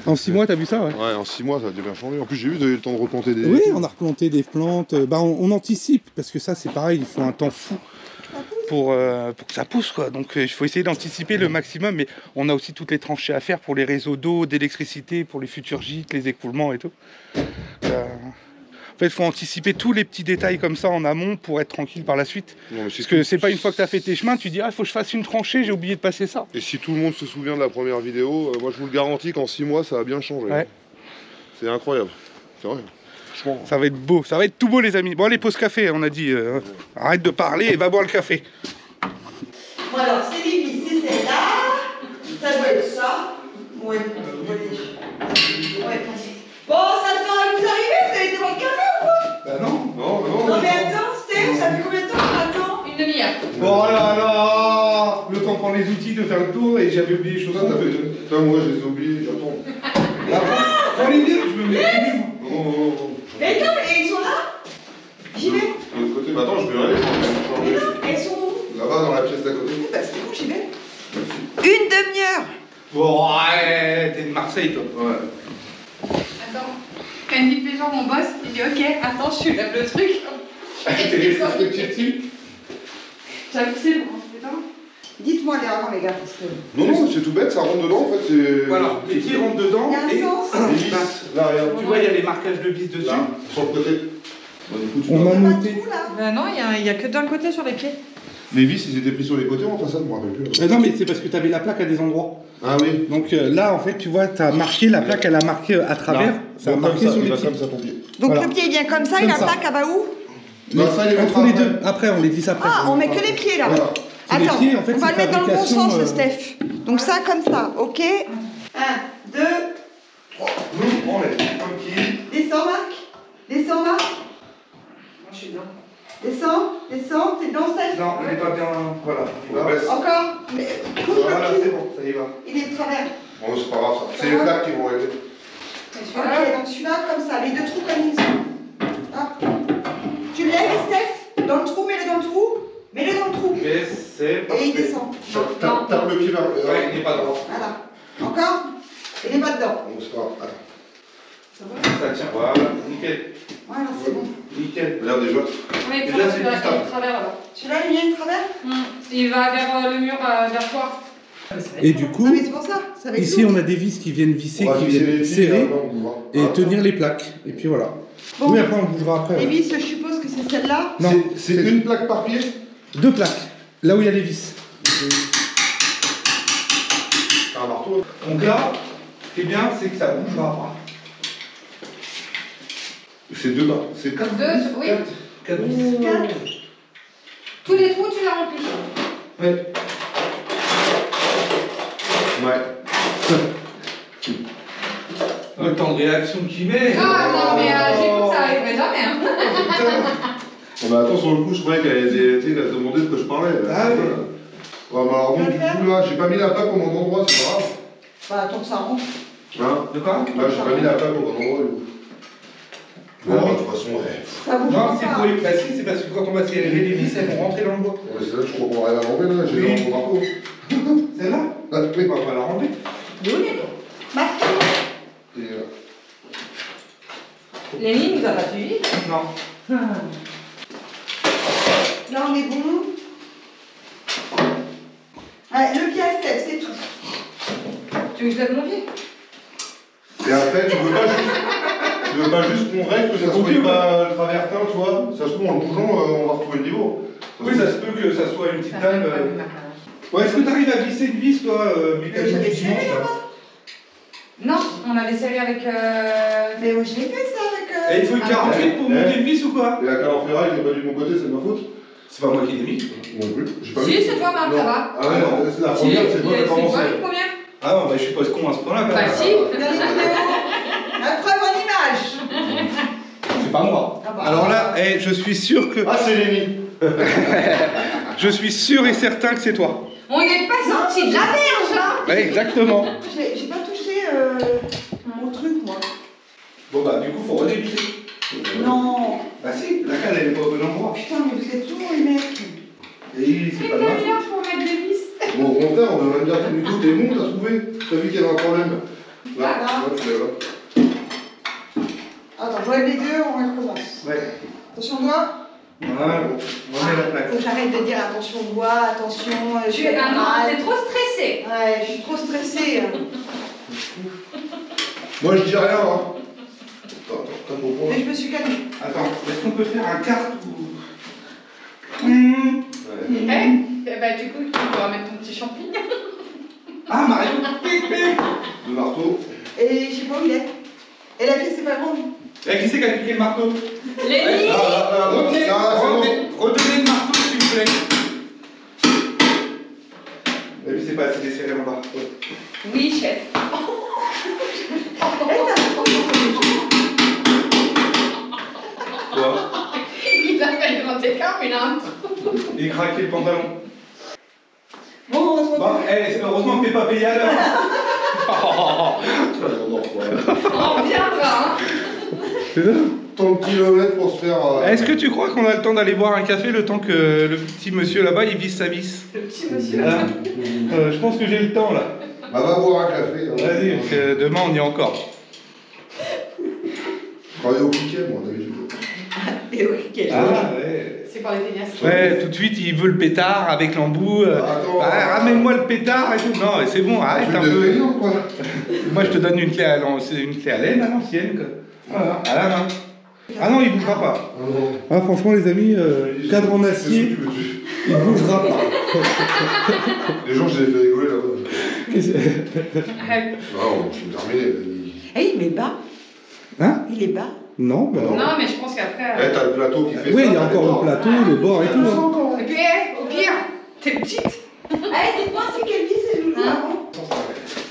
Speaker 2: En 6 mois, t'as vu ça, ouais?
Speaker 3: Ouais, en 6 mois, ça a déjà bien changé. En plus, j'ai vu, vous avez eu le temps de replanter des...
Speaker 2: Oui, on a replanté des plantes. Bah, on anticipe, parce que ça, c'est pareil, il faut un temps fou pour que ça pousse, quoi. Donc, il faut essayer d'anticiper le maximum. Mais on a aussi toutes les tranchées à faire pour les réseaux d'eau, d'électricité, pour les futurs gîtes, les écoulements et tout. En fait, il faut anticiper tous les petits détails comme ça en amont pour être tranquille par la suite.
Speaker 3: Non, mais
Speaker 2: Parce que c'est pas une fois que tu as fait tes chemins, tu dis, ah, il faut que je fasse une tranchée, j'ai oublié de passer ça.
Speaker 3: Et si tout le monde se souvient de la première vidéo, moi, je vous le garantis qu'en 6 mois, ça a bien changé.
Speaker 2: Ouais.
Speaker 3: C'est incroyable. C'est vrai. Franchement.
Speaker 2: Ça va être beau, ça va être tout beau, les amis. Bon, allez, pause café, on a dit. Arrête de parler et va boire le café.
Speaker 1: Bon, alors, c'est les vis, c'est celle-là. Ça doit être ça. Ouais, ouais. Bon, ça te fera vous arriver, vous avez été boire le café ou quoi?
Speaker 2: Bah non.
Speaker 1: Non, mais attends, Steph, ça fait combien de temps qu'on attend?
Speaker 4: Une demi-heure.
Speaker 2: Oh là là. Le temps de prendre les outils, de faire le tour et j'avais oublié les choses.
Speaker 3: Putain, moi, je les ai oubliés, j'attends.
Speaker 2: Faut les dire, je me mets les
Speaker 3: Non.
Speaker 1: Mais attends, mais ils sont là? J'y vais.
Speaker 3: De l'autre côté, bah attends, je vais aller.
Speaker 1: Mais non, elles sont où?
Speaker 3: Là-bas, dans la pièce d'à côté.
Speaker 1: Bah c'est bon, j'y vais. Une demi-heure.
Speaker 2: Bon, ouais, t'es de Marseille, toi.
Speaker 3: Ouais.
Speaker 4: Attends. Quand il dit les gens, mon boss, il dit ok, attends, je lève le truc.
Speaker 2: T'es resté dessus.
Speaker 4: J'avoue que c'est bon, c'est pas.
Speaker 1: Dites-moi les avant, les gars, parce que.
Speaker 3: Non, c'est tout bête, ça rentre dedans, en fait, c'est...
Speaker 2: Voilà, les pieds rentrent dedans.
Speaker 1: Il y a un
Speaker 2: Et
Speaker 1: sens.
Speaker 3: Les vis, là, regarde.
Speaker 2: tu vois, il y a les marquages de vis dessus.
Speaker 3: Là, sur le côté. Bon, du coup, tu
Speaker 2: On
Speaker 3: vois.
Speaker 2: a
Speaker 1: Il y a pas de
Speaker 2: noté.
Speaker 1: trou, là.
Speaker 4: Bah non, il y a que d'un côté sur les pieds.
Speaker 3: Les vis, ils étaient pris sur les côtés ou en façade, je me rappelle plus.
Speaker 2: Non, mais c'est parce que tu avais la plaque à des endroits.
Speaker 3: Ah oui.
Speaker 2: Donc là, en fait, tu vois, tu as marqué, la plaque, elle a marqué à travers. Ça a
Speaker 3: Comme
Speaker 2: marqué
Speaker 3: ça,
Speaker 2: sur
Speaker 3: il
Speaker 2: les
Speaker 3: va
Speaker 2: pieds.
Speaker 3: comme ça, ton pied.
Speaker 1: Donc
Speaker 2: Voilà.
Speaker 1: le pied il vient comme ça,
Speaker 2: Comme
Speaker 1: il a
Speaker 2: ça.
Speaker 1: la plaque à bas où?
Speaker 3: Non, ça, il est
Speaker 2: Entre les deux. Après, on les dit ça après.
Speaker 1: Ah, on met que les pieds là.
Speaker 3: Voilà.
Speaker 2: C'est les
Speaker 1: Attends,
Speaker 2: pieds, en fait,
Speaker 1: on va
Speaker 2: c'est
Speaker 1: le mettre dans le bon
Speaker 2: fabrication,
Speaker 1: sens, Steph. Donc ça comme ça, ok? 1, 2,
Speaker 2: Nous, on est tranquille.
Speaker 1: descends Marc. Descends Marc.
Speaker 4: Moi je suis dedans.
Speaker 1: Descends, t'es dedans Steph?
Speaker 2: Non, on n'est pas bien. Voilà.
Speaker 3: On la baisse.
Speaker 1: Encore. Mais couche
Speaker 2: Voilà,
Speaker 1: le
Speaker 2: c'est
Speaker 1: pied.
Speaker 2: bon, ça y va.
Speaker 1: Il est de travers.
Speaker 3: Bon, c'est pas grave, ça. C'est les plaques qui vont aider.
Speaker 4: Et
Speaker 1: Ok,
Speaker 4: celui-là,
Speaker 1: donc celui-là comme ça, les deux trous comme ils sont. Hop. Tu le lèves Steph? Dans le trou, mets-le dans le trou. Mets-le dans le trou.
Speaker 2: Et c'est
Speaker 1: Et il
Speaker 2: parfait.
Speaker 1: descend.
Speaker 3: Tape le pied vers le...
Speaker 2: Ouais, il n'est pas droit.
Speaker 1: Voilà. Encore? Il n'est pas dedans.
Speaker 3: Bon, c'est pas grave. Attends.
Speaker 2: Ça tient. Voilà, nickel.
Speaker 1: Voilà, c'est bon.
Speaker 2: Nickel.
Speaker 3: Regarde déjà.
Speaker 4: oui,
Speaker 2: Déjà,
Speaker 4: prends
Speaker 2: c'est
Speaker 4: celui-là,
Speaker 2: du stop.
Speaker 4: il est de travers là-bas.
Speaker 1: Celui-là, il vient de travers?
Speaker 4: Il va vers le mur, vers toi.
Speaker 2: Et du coup,
Speaker 1: Ah, mais c'est pour ça. Ça va être
Speaker 2: ici,
Speaker 1: lourd.
Speaker 2: on a des vis qui viennent visser,
Speaker 3: On va
Speaker 2: qui
Speaker 3: visser
Speaker 2: viennent
Speaker 3: les pieds,
Speaker 2: serrer
Speaker 3: après, on bougera.
Speaker 2: et
Speaker 3: Hein
Speaker 2: tenir les plaques. Et puis voilà.
Speaker 1: Bon.
Speaker 2: Oui, après, on bougera après.
Speaker 1: Les
Speaker 2: ouais.
Speaker 1: vis, je suppose que c'est celle-là.
Speaker 2: Non,
Speaker 3: C'est une plaque par pied.
Speaker 2: 2 plaques. Là où il y a les vis.
Speaker 3: Un marteau.
Speaker 2: Donc là, ce qui est bien, c'est que ça bougera pas.
Speaker 3: C'est deux barres. C'est quatre.
Speaker 4: Deux, oui.
Speaker 2: 4 vis.
Speaker 1: 4.
Speaker 4: Tous les trous, tu les remplis.
Speaker 2: Ouais.
Speaker 3: Ouais.
Speaker 2: Le temps de réaction qu'il met.
Speaker 4: Ah non, mais j'ai cru que ça arriverait jamais. Hein.
Speaker 3: Bon, bah attends, sur le coup, je croyais qu'elle a demandé de quoi je parlais.
Speaker 2: Ah oui.
Speaker 3: Ouais, bah alors bon, du coup, là, j'ai pas mis la plaque au bon endroit, c'est pas grave.
Speaker 1: Bah, attends que ça rentre.
Speaker 3: Hein?
Speaker 2: De quoi?
Speaker 3: Là, j'ai pas mis la plaque au bon endroit, du coup. Bon, de toute façon, ouais.
Speaker 1: Ça bouge
Speaker 2: Non, c'est
Speaker 1: pas.
Speaker 2: pour les placer, c'est parce que quand on va serrer les vis, elles vont rentrer dans le bois.
Speaker 3: Ouais, c'est là que je crois qu'on arrive à l'enlever, là. J'ai
Speaker 2: Oui.
Speaker 3: dans mon marteau.
Speaker 2: Celle-là?
Speaker 3: Ah, oui.
Speaker 2: On va la renlever.
Speaker 1: Marc.
Speaker 3: Et,
Speaker 4: Lénie nous a pas suivis.
Speaker 2: Non.
Speaker 1: Là, on est bon. Ouais, le pied à Steph, c'est tout.
Speaker 4: Tu veux que je lève mon pied?
Speaker 3: et après, tu veux pas juste qu'on règle que ça soit pas le travertin, tu vois. Ça se trouve, en le bougeant, on va retrouver le niveau.
Speaker 2: Oui, ça se peut que ça soit une petite dalle. Ouais, est-ce que tu arrives à glisser une vis, toi,
Speaker 1: J'avais serré là-bas.
Speaker 4: Non, on avait servi avec.
Speaker 1: Mais moi, je l'ai fait ça avec.
Speaker 2: Et il faut une 48 pour monter une vis ou quoi?
Speaker 3: Et la cale en ferraille qui n'est pas du bon côté, c'est de ma faute?
Speaker 2: C'est pas moi qui l'ai mis.
Speaker 3: Moi non plus. J'ai pas vu.
Speaker 4: Si, c'est toi, Marc, ça va.
Speaker 3: Ah ouais, non, c'est la première, c'est toi qui as
Speaker 4: C'est toi
Speaker 3: commencé.
Speaker 4: le premier.
Speaker 2: Ah non, bah je suis pas con à ce point-là quand
Speaker 4: Bah
Speaker 2: même.
Speaker 4: si.
Speaker 1: Regardez la vidéo. La preuve en image.
Speaker 2: C'est pas moi.
Speaker 4: Ah bah.
Speaker 2: Alors là, je suis sûr que.
Speaker 3: Ah, c'est Lémi.
Speaker 2: Je suis sûr et certain que c'est toi.
Speaker 4: On n'est pas sorti de la berge, hein.
Speaker 2: Ouais, exactement.
Speaker 1: J'ai pas touché mon truc, moi.
Speaker 2: Bon bah du coup faut redébuter.
Speaker 1: Non.
Speaker 2: Bah si, la cale elle est pas au bon endroit.
Speaker 1: Putain, mais vous êtes lourds, les mecs.
Speaker 2: Et c'est pas de ma faute.
Speaker 4: Pour mettre des vis.
Speaker 3: Bon, au contraire, on devrait bien du coup, t'es bon, t'as trouvé. T'as vu qu'il y avait un problème. Là,
Speaker 1: Ah,
Speaker 3: là, tu l'as là.
Speaker 1: Attends, j'enlève les deux, on recommence.
Speaker 2: Ouais.
Speaker 1: Attention au doigt.
Speaker 2: Voilà, on remet la plaque.
Speaker 1: Faut que j'arrête de dire attention au doigt, attention.
Speaker 4: Tu es un an, t'es trop stressé.
Speaker 1: Ouais, je suis trop stressée.
Speaker 3: Moi, je dis rien, hein. Attends, t'as ton point.
Speaker 1: Mais je me suis calmée.
Speaker 2: Attends, est-ce qu'on peut faire un quart ou.
Speaker 4: Eh bah du coup, tu pourras mettre ton petit champignon.
Speaker 2: Ah Mario, pic pic.
Speaker 3: Le marteau.
Speaker 1: Et je sais pas où il est. Et la pièce, c'est pas grande.
Speaker 2: Et qui c'est qui a piqué le marteau?
Speaker 4: Lémi.
Speaker 2: Revenez,
Speaker 3: Ah, c'est bon.
Speaker 2: redonnez le marteau s'il vous plaît. Et puis c'est pas assez desserré en bas.
Speaker 4: Oui, chef.
Speaker 2: Quoi?
Speaker 4: Il a fait le grand écart, mais il a un trou.
Speaker 2: Il craquait le pantalon.
Speaker 1: Bon, on va se
Speaker 2: Bon,
Speaker 1: retrouver.
Speaker 2: heureusement que t'es pas payé à l'heure.
Speaker 4: On reviendra, hein.
Speaker 3: Tant de kilomètres pour se faire.
Speaker 2: Est-ce que tu crois qu'on a le temps d'aller boire un café le temps que le petit monsieur là-bas il visse sa vis?
Speaker 4: Le petit monsieur.
Speaker 2: Hein Je pense que j'ai le temps là.
Speaker 3: Bah, va boire un café. Hein.
Speaker 2: Vas-y, parce que demain on y est encore.
Speaker 3: Je travaille au piquet, moi, d'habitude.
Speaker 1: Et oui, quel
Speaker 2: Ah ouais.
Speaker 4: C'est pour les feignasses.
Speaker 2: Ouais, tout de suite il veut le pétard avec l'embout.
Speaker 3: Attends.
Speaker 2: Ramène-moi le pétard et tout. Non, c'est bon, arrête un
Speaker 3: Tu
Speaker 2: peu.
Speaker 3: fais rien, quoi.
Speaker 2: Moi je te donne une clé à laine à l'ancienne. Quoi. Voilà, à la main. Ah non, il bougera pas.
Speaker 3: Ah, non.
Speaker 2: Ah, franchement, les amis, cadre en acier, il bougera pas.
Speaker 3: Les gens, je les ai fait rigoler là-bas.
Speaker 4: Ouais.
Speaker 3: Non, je suis terminé.
Speaker 1: Eh, il est bas.
Speaker 2: Hein?
Speaker 1: Il est bas.
Speaker 2: Non, bah non.
Speaker 4: Non, mais je pense qu'après.
Speaker 3: Eh, t'as le plateau qui fait
Speaker 2: Oui,
Speaker 3: ça.
Speaker 2: il y a
Speaker 3: t'as
Speaker 2: encore
Speaker 3: les
Speaker 2: le
Speaker 3: bords.
Speaker 2: plateau, le bord et tout. Hein.
Speaker 4: Et puis, au pire, t'es petite.
Speaker 1: Allez, dites-moi c'est quelle vie c'est le jour avant.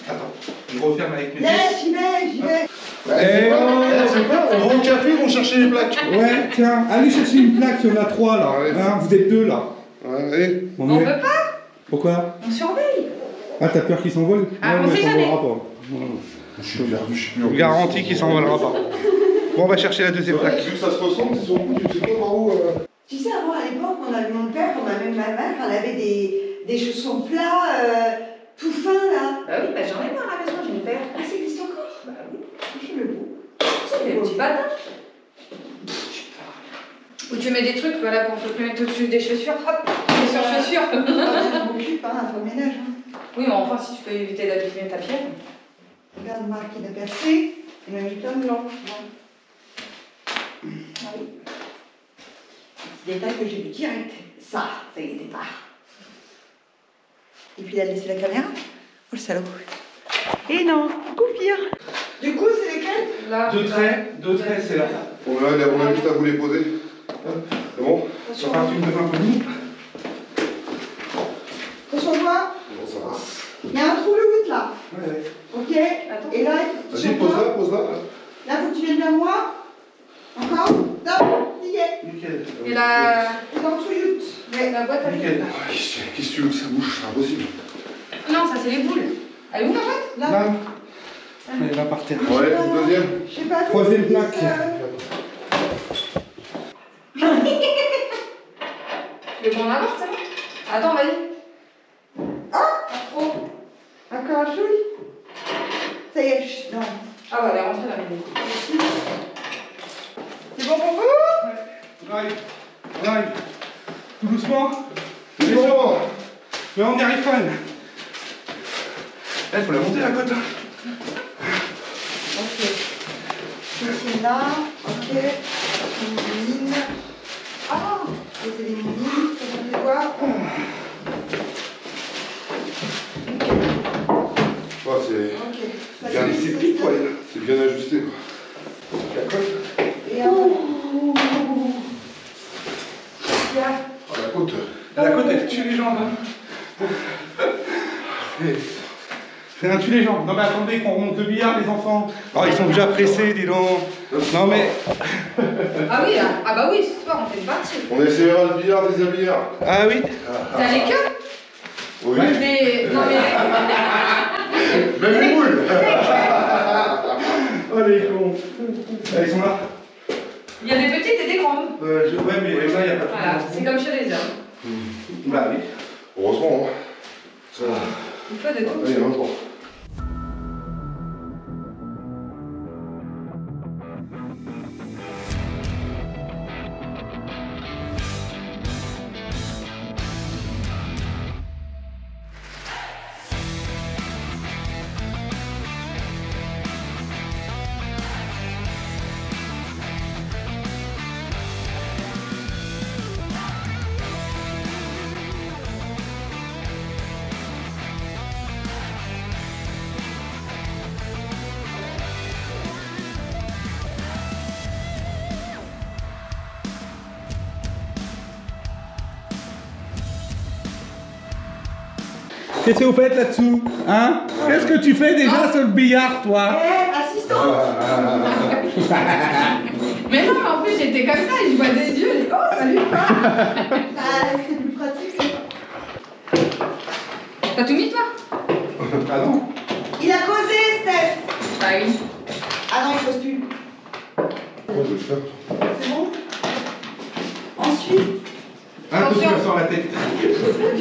Speaker 2: Attends, je referme avec mes
Speaker 1: Là,
Speaker 2: fesses.
Speaker 1: j'y vais, j'y vais.
Speaker 3: C'est quoi On va au café, ils vont chercher les plaques.
Speaker 2: Ouais, tiens, allez chercher une plaque, il y en a 3 là.
Speaker 3: Ouais.
Speaker 2: Hein, vous êtes 2 là.
Speaker 3: Ouais, allez.
Speaker 4: On peut pas.
Speaker 2: Pourquoi?
Speaker 4: On surveille.
Speaker 2: Ah, t'as peur qu'il s'envole?
Speaker 4: Ah,
Speaker 2: non,
Speaker 4: on
Speaker 2: mais
Speaker 4: sait
Speaker 2: il
Speaker 4: jamais.
Speaker 2: s'envolera pas.
Speaker 3: Je suis perdu, je suis plus
Speaker 2: Je vous garantis qu'il s'envolera pas. Bon, on va chercher la deuxième plaque.
Speaker 3: Vu que ça se ressemble, c'est sur le coup, tu sais pas par où.
Speaker 1: Tu sais, avant à l'époque, on avait mon père, on avait ma mère, elle avait des chaussons plats, tout fins là.
Speaker 4: Bah oui, bah j'en ai marre à la maison, j'ai une paire.
Speaker 1: Ah, ça existe encore?
Speaker 4: Bah oui.
Speaker 1: Je le beau.
Speaker 4: C'est des petits patins. Ou tu mets des trucs, voilà, pour te mettre au-dessus des chaussures. Hop, chaussures.
Speaker 1: Ah, je m'occupe, hein, faut le ménage. Hein.
Speaker 4: Oui, mais enfin, si tu peux éviter d'abîmer ta pierre.
Speaker 1: Regarde Marc, il a percé, il m'a mis plein de blanc. Ah oui. Petit détail que j'ai vu direct. Ça y était pas. Et puis il a laissé la caméra. Oh le salaud. Et non, beaucoup pire. Du coup, c'est lesquels?
Speaker 4: Là.
Speaker 2: 2 traits, c'est là.
Speaker 3: On a juste à vous les poser. C'est bon?
Speaker 2: Ça part une de 20 minutes.
Speaker 1: Attention toi,
Speaker 3: Bon, ça va.
Speaker 1: il y a un trou le 8 là.
Speaker 2: Ouais.
Speaker 1: Ok.
Speaker 4: Attends.
Speaker 1: Et là,
Speaker 3: Vas-y, pose-la, pose-la.
Speaker 1: Là, faut que tu viennes vers moi. Encore. Top. Nickel.
Speaker 2: Nickel.
Speaker 4: Et la,
Speaker 1: C'est dans le trou Ouais.
Speaker 4: la boîte à
Speaker 2: Nickel.
Speaker 4: billes.
Speaker 3: Ah, qu'est-ce que tu veux que ça bouge? C'est impossible.
Speaker 4: Non, ça c'est les boules. Elle est où la boîte?
Speaker 1: Là.
Speaker 2: Là. Elle va par terre.
Speaker 3: Ouais, une deuxième.
Speaker 1: Je sais pas.
Speaker 2: Troisième plaque.
Speaker 4: Tu veux qu'on en avance, c'est bon? Attends, vas-y.
Speaker 1: Ah.
Speaker 4: Pas trop.
Speaker 1: Encore un chouille. Ça y est, chut, non.
Speaker 4: Ah ouais, elle est rentrée dans les boules.
Speaker 1: C'est bon pour vous?
Speaker 2: On arrive. On arrive. Tout doucement.
Speaker 3: C'est bon.
Speaker 2: Mais on y arrive quand même. Il faut la monter la côte.
Speaker 1: Ok. Ici, là. Ok. Une mine. Ah. C'est des mines. On va voir.
Speaker 3: Ouais, c'est
Speaker 1: Ok.
Speaker 2: C'est pile poil.
Speaker 3: C'est bien ajusté.
Speaker 2: La côte.
Speaker 1: Et après.
Speaker 3: Ah, la côte.
Speaker 2: La côte, elle tue les jambes. Hein. C'est un tue les jambes. Non mais attendez qu'on remonte le billard les enfants. Oh ils sont déjà pressés, dis donc. Non mais.
Speaker 4: Ah oui, ah bah oui, ce soir on fait une partie.
Speaker 3: On essaiera le billard des habilleurs.
Speaker 2: Ah oui.
Speaker 4: T'as les queues?
Speaker 3: Oui.
Speaker 4: Mais. Non mais.
Speaker 3: Même les boules.
Speaker 2: Oh les cons. Ah, ils sont là.
Speaker 4: Il y a des petites et des grandes.
Speaker 2: Ouais mais là il n'y a pas de
Speaker 4: Voilà, c'est comme chez les hommes.
Speaker 2: Bah oui.
Speaker 3: Heureusement, hein. Ça.
Speaker 4: Une fois de tout.
Speaker 3: Allez, un jour.
Speaker 2: Qu'est-ce que vous faites là-dessous? Hein? Qu'est-ce que tu fais déjà sur le billard, toi?
Speaker 1: Assistant.
Speaker 4: Mais non, mais en plus j'étais comme ça et je vois des yeux, je dis oh salut.
Speaker 1: C'est plus pratique.
Speaker 4: T'as tout mis toi?
Speaker 2: Ah non?
Speaker 1: Il a causé, Steph.
Speaker 4: Bah oui.
Speaker 1: Ah non, il cause plus.
Speaker 3: Comment je vais le faire?
Speaker 1: C'est bon. Ensuite.
Speaker 2: Attention, elle sort la tête.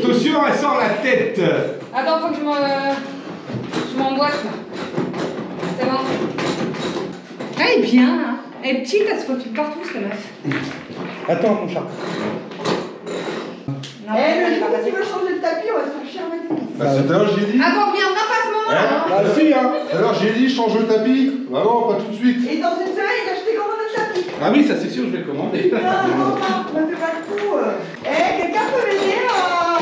Speaker 2: Attention, elle sort la tête.
Speaker 4: Attends, faut que je m'emboîte là. C'est bon. Elle est bien, hein. Elle est petite, elle se faufile partout cette meuf.
Speaker 2: Attends, mon chat.
Speaker 4: Non,
Speaker 1: Le
Speaker 4: elle
Speaker 1: jour
Speaker 4: va
Speaker 1: où tu
Speaker 4: passer.
Speaker 1: veux changer le tapis, on va se faire chier à mettre.
Speaker 3: Bah, c'est alors j'ai dit.
Speaker 4: Ah bon, on reviendra pas à ce moment-là. Hein.
Speaker 2: Bah si, hein.
Speaker 3: Alors j'ai dit, change le tapis. Bah non, pas tout de suite.
Speaker 1: Et dans une semaine, il a acheté comment notre tapis.
Speaker 2: Ah oui, ça c'est sûr, je vais le commander.
Speaker 1: Non, on me fait pas le coup. Quelqu'un peut m'aider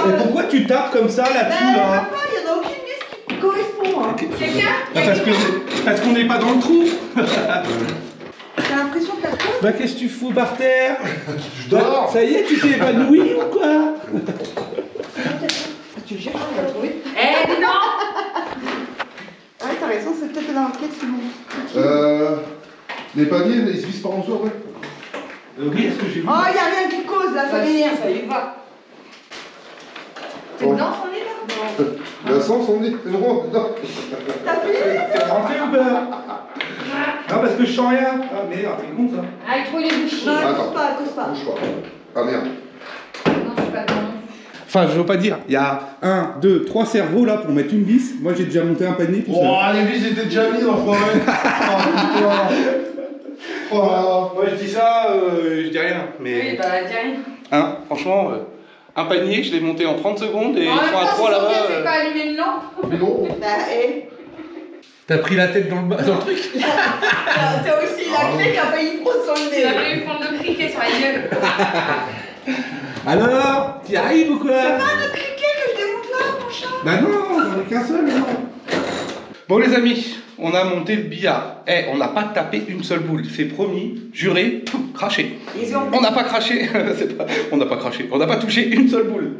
Speaker 2: Mais pourquoi tu tapes comme ça là-dessus,
Speaker 1: Ben,
Speaker 2: là?
Speaker 1: papa, il y en a aucune liste qui correspond. Hein.
Speaker 4: Quelqu'un?
Speaker 2: Parce qu'on n'est pas dans le trou.
Speaker 1: J'ai l'impression que la côte.
Speaker 2: Bah qu'est-ce que tu fous par terre?
Speaker 3: Je dors.
Speaker 2: Ça y est, tu t'es évanoui ou quoi?
Speaker 1: Tu le cherches, on va le trouver.
Speaker 4: Eh, dis non.
Speaker 1: Ah ouais, t'as raison, c'est peut-être dans l'enquête selon.
Speaker 3: Les paniers, ils se visent pas en dessous après.
Speaker 2: Oui, est-ce que j'ai vu?
Speaker 1: Oh, il y a rien qui cause là, ça m'énerve.
Speaker 4: Ça y va. C'est dedans son nez là?
Speaker 3: La sens, on est. C'est bon, non.
Speaker 1: T'as vu?
Speaker 2: T'es rentré ou pas? Non, parce que je sens rien. Ah merde, c'est con ça.
Speaker 4: Avec trop les bouchées.
Speaker 1: Non,
Speaker 4: Non,
Speaker 1: elle cause pas, elle cause pas.
Speaker 3: Bouge pas. Ah merde.
Speaker 4: je suis pas dedans.
Speaker 2: Enfin, je veux pas dire, il y a 1, 2, 3 cerveaux là pour mettre une vis. Moi j'ai déjà monté un panier tout seul.
Speaker 3: Oh, les vis étaient déjà mis, l'enfoiré. Oh, putain. Oh.
Speaker 2: Moi je dis ça, je dis rien. Mais.
Speaker 4: Oui, bah, dis rien.
Speaker 2: Hein, franchement, un panier, je l'ai monté en 30 secondes et ils
Speaker 4: En même
Speaker 2: sont à
Speaker 4: temps,
Speaker 2: 3
Speaker 4: si son
Speaker 2: là-bas.
Speaker 4: gars s'est pas allumé une lampe.
Speaker 3: Mais non.
Speaker 1: Bah, hé.
Speaker 2: T'as pris la tête dans le truc?
Speaker 1: T'as aussi la clé qui a failli prendre sur le
Speaker 4: Il a
Speaker 1: nez.
Speaker 4: fallu prendre le criquet sur la gueule.
Speaker 2: Alors, t'y arrives ou quoi?
Speaker 1: C'est pas un autre criquet que je démonte là, mon chat.
Speaker 2: Bah non, j'en ai qu'un seul, non. Bon les amis, on a monté le billard. On n'a pas tapé une seule boule. C'est promis, juré, craché.
Speaker 1: Ils ont.
Speaker 2: On n'a pas craché, on n'a pas craché, on n'a pas touché une seule boule.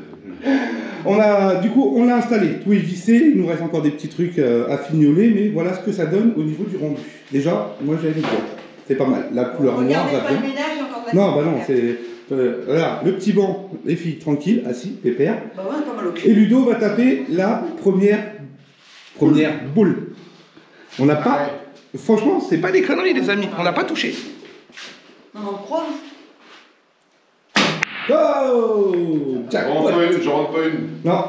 Speaker 2: Du coup, on l'a installé, tout est vissé, il nous reste encore des petits trucs à fignoler, mais voilà ce que ça donne au niveau du rendu. Déjà, moi j'ai une boîte, c'est pas mal. La couleur noire
Speaker 1: Regardez
Speaker 2: va
Speaker 1: pas le
Speaker 2: bien.
Speaker 1: ménage, j'ai encore pas
Speaker 2: Non, bah non, c'est... voilà, le petit banc, les filles, tranquilles, assis, pépère.
Speaker 1: Bah ouais, pas mal au cul.
Speaker 2: Et Ludo va taper la première boule. On n'a pas... Franchement, c'est pas des conneries les amis, on n'a pas touché.
Speaker 1: Non, on le croit.
Speaker 2: Oh,
Speaker 3: Je rentre pas une, je rentre pas une.
Speaker 2: Non,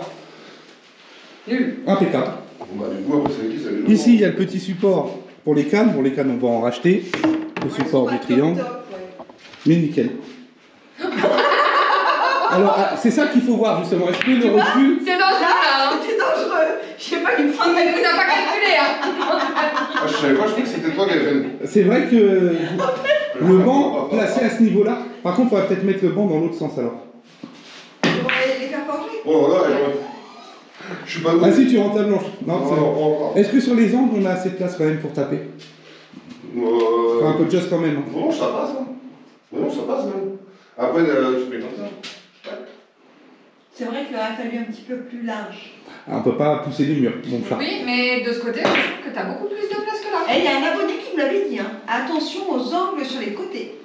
Speaker 4: Nul.
Speaker 2: impeccable.
Speaker 3: Bon, bah, du coup, après, c'est qui ça les
Speaker 2: Ici, il y a le petit support pour les cannes. Bon, les cannes, on va en racheter. Le support du triangle. Mais nickel. Alors, c'est ça qu'il faut voir justement. Est-ce que le recul...
Speaker 4: C'est dangereux là, hein.
Speaker 1: C'est dangereux. Je sais pas, il me prend
Speaker 4: Elle vous a pas calculé, hein.
Speaker 3: Ah, je savais pas, je croyais que c'était toi qui avais fait une.
Speaker 2: C'est vrai que le banc placé à ce niveau-là. Par contre, il faudrait peut-être mettre le banc dans l'autre sens alors.
Speaker 1: On va les faire forger.
Speaker 3: Oh là, Je suis pas
Speaker 2: Ah si, tu rentres la blanche. Non, c'est bon.
Speaker 3: non.
Speaker 2: Est-ce que sur les angles, on a assez de place quand même pour taper? Enfin, un peu de just quand même. Hein.
Speaker 3: Non, ça passe. Hein. Non, ça passe même. Après, tu mets comme ça.
Speaker 1: C'est vrai qu'il aurait fallu un petit peu plus large.
Speaker 2: Ah, on peut pas pousser les murs, mon chat.
Speaker 4: Oui, mais de ce côté, je trouve que t'as beaucoup plus de place que là.
Speaker 1: Et il y a un abonné qui me l'avait dit, hein. Attention aux angles sur les côtés.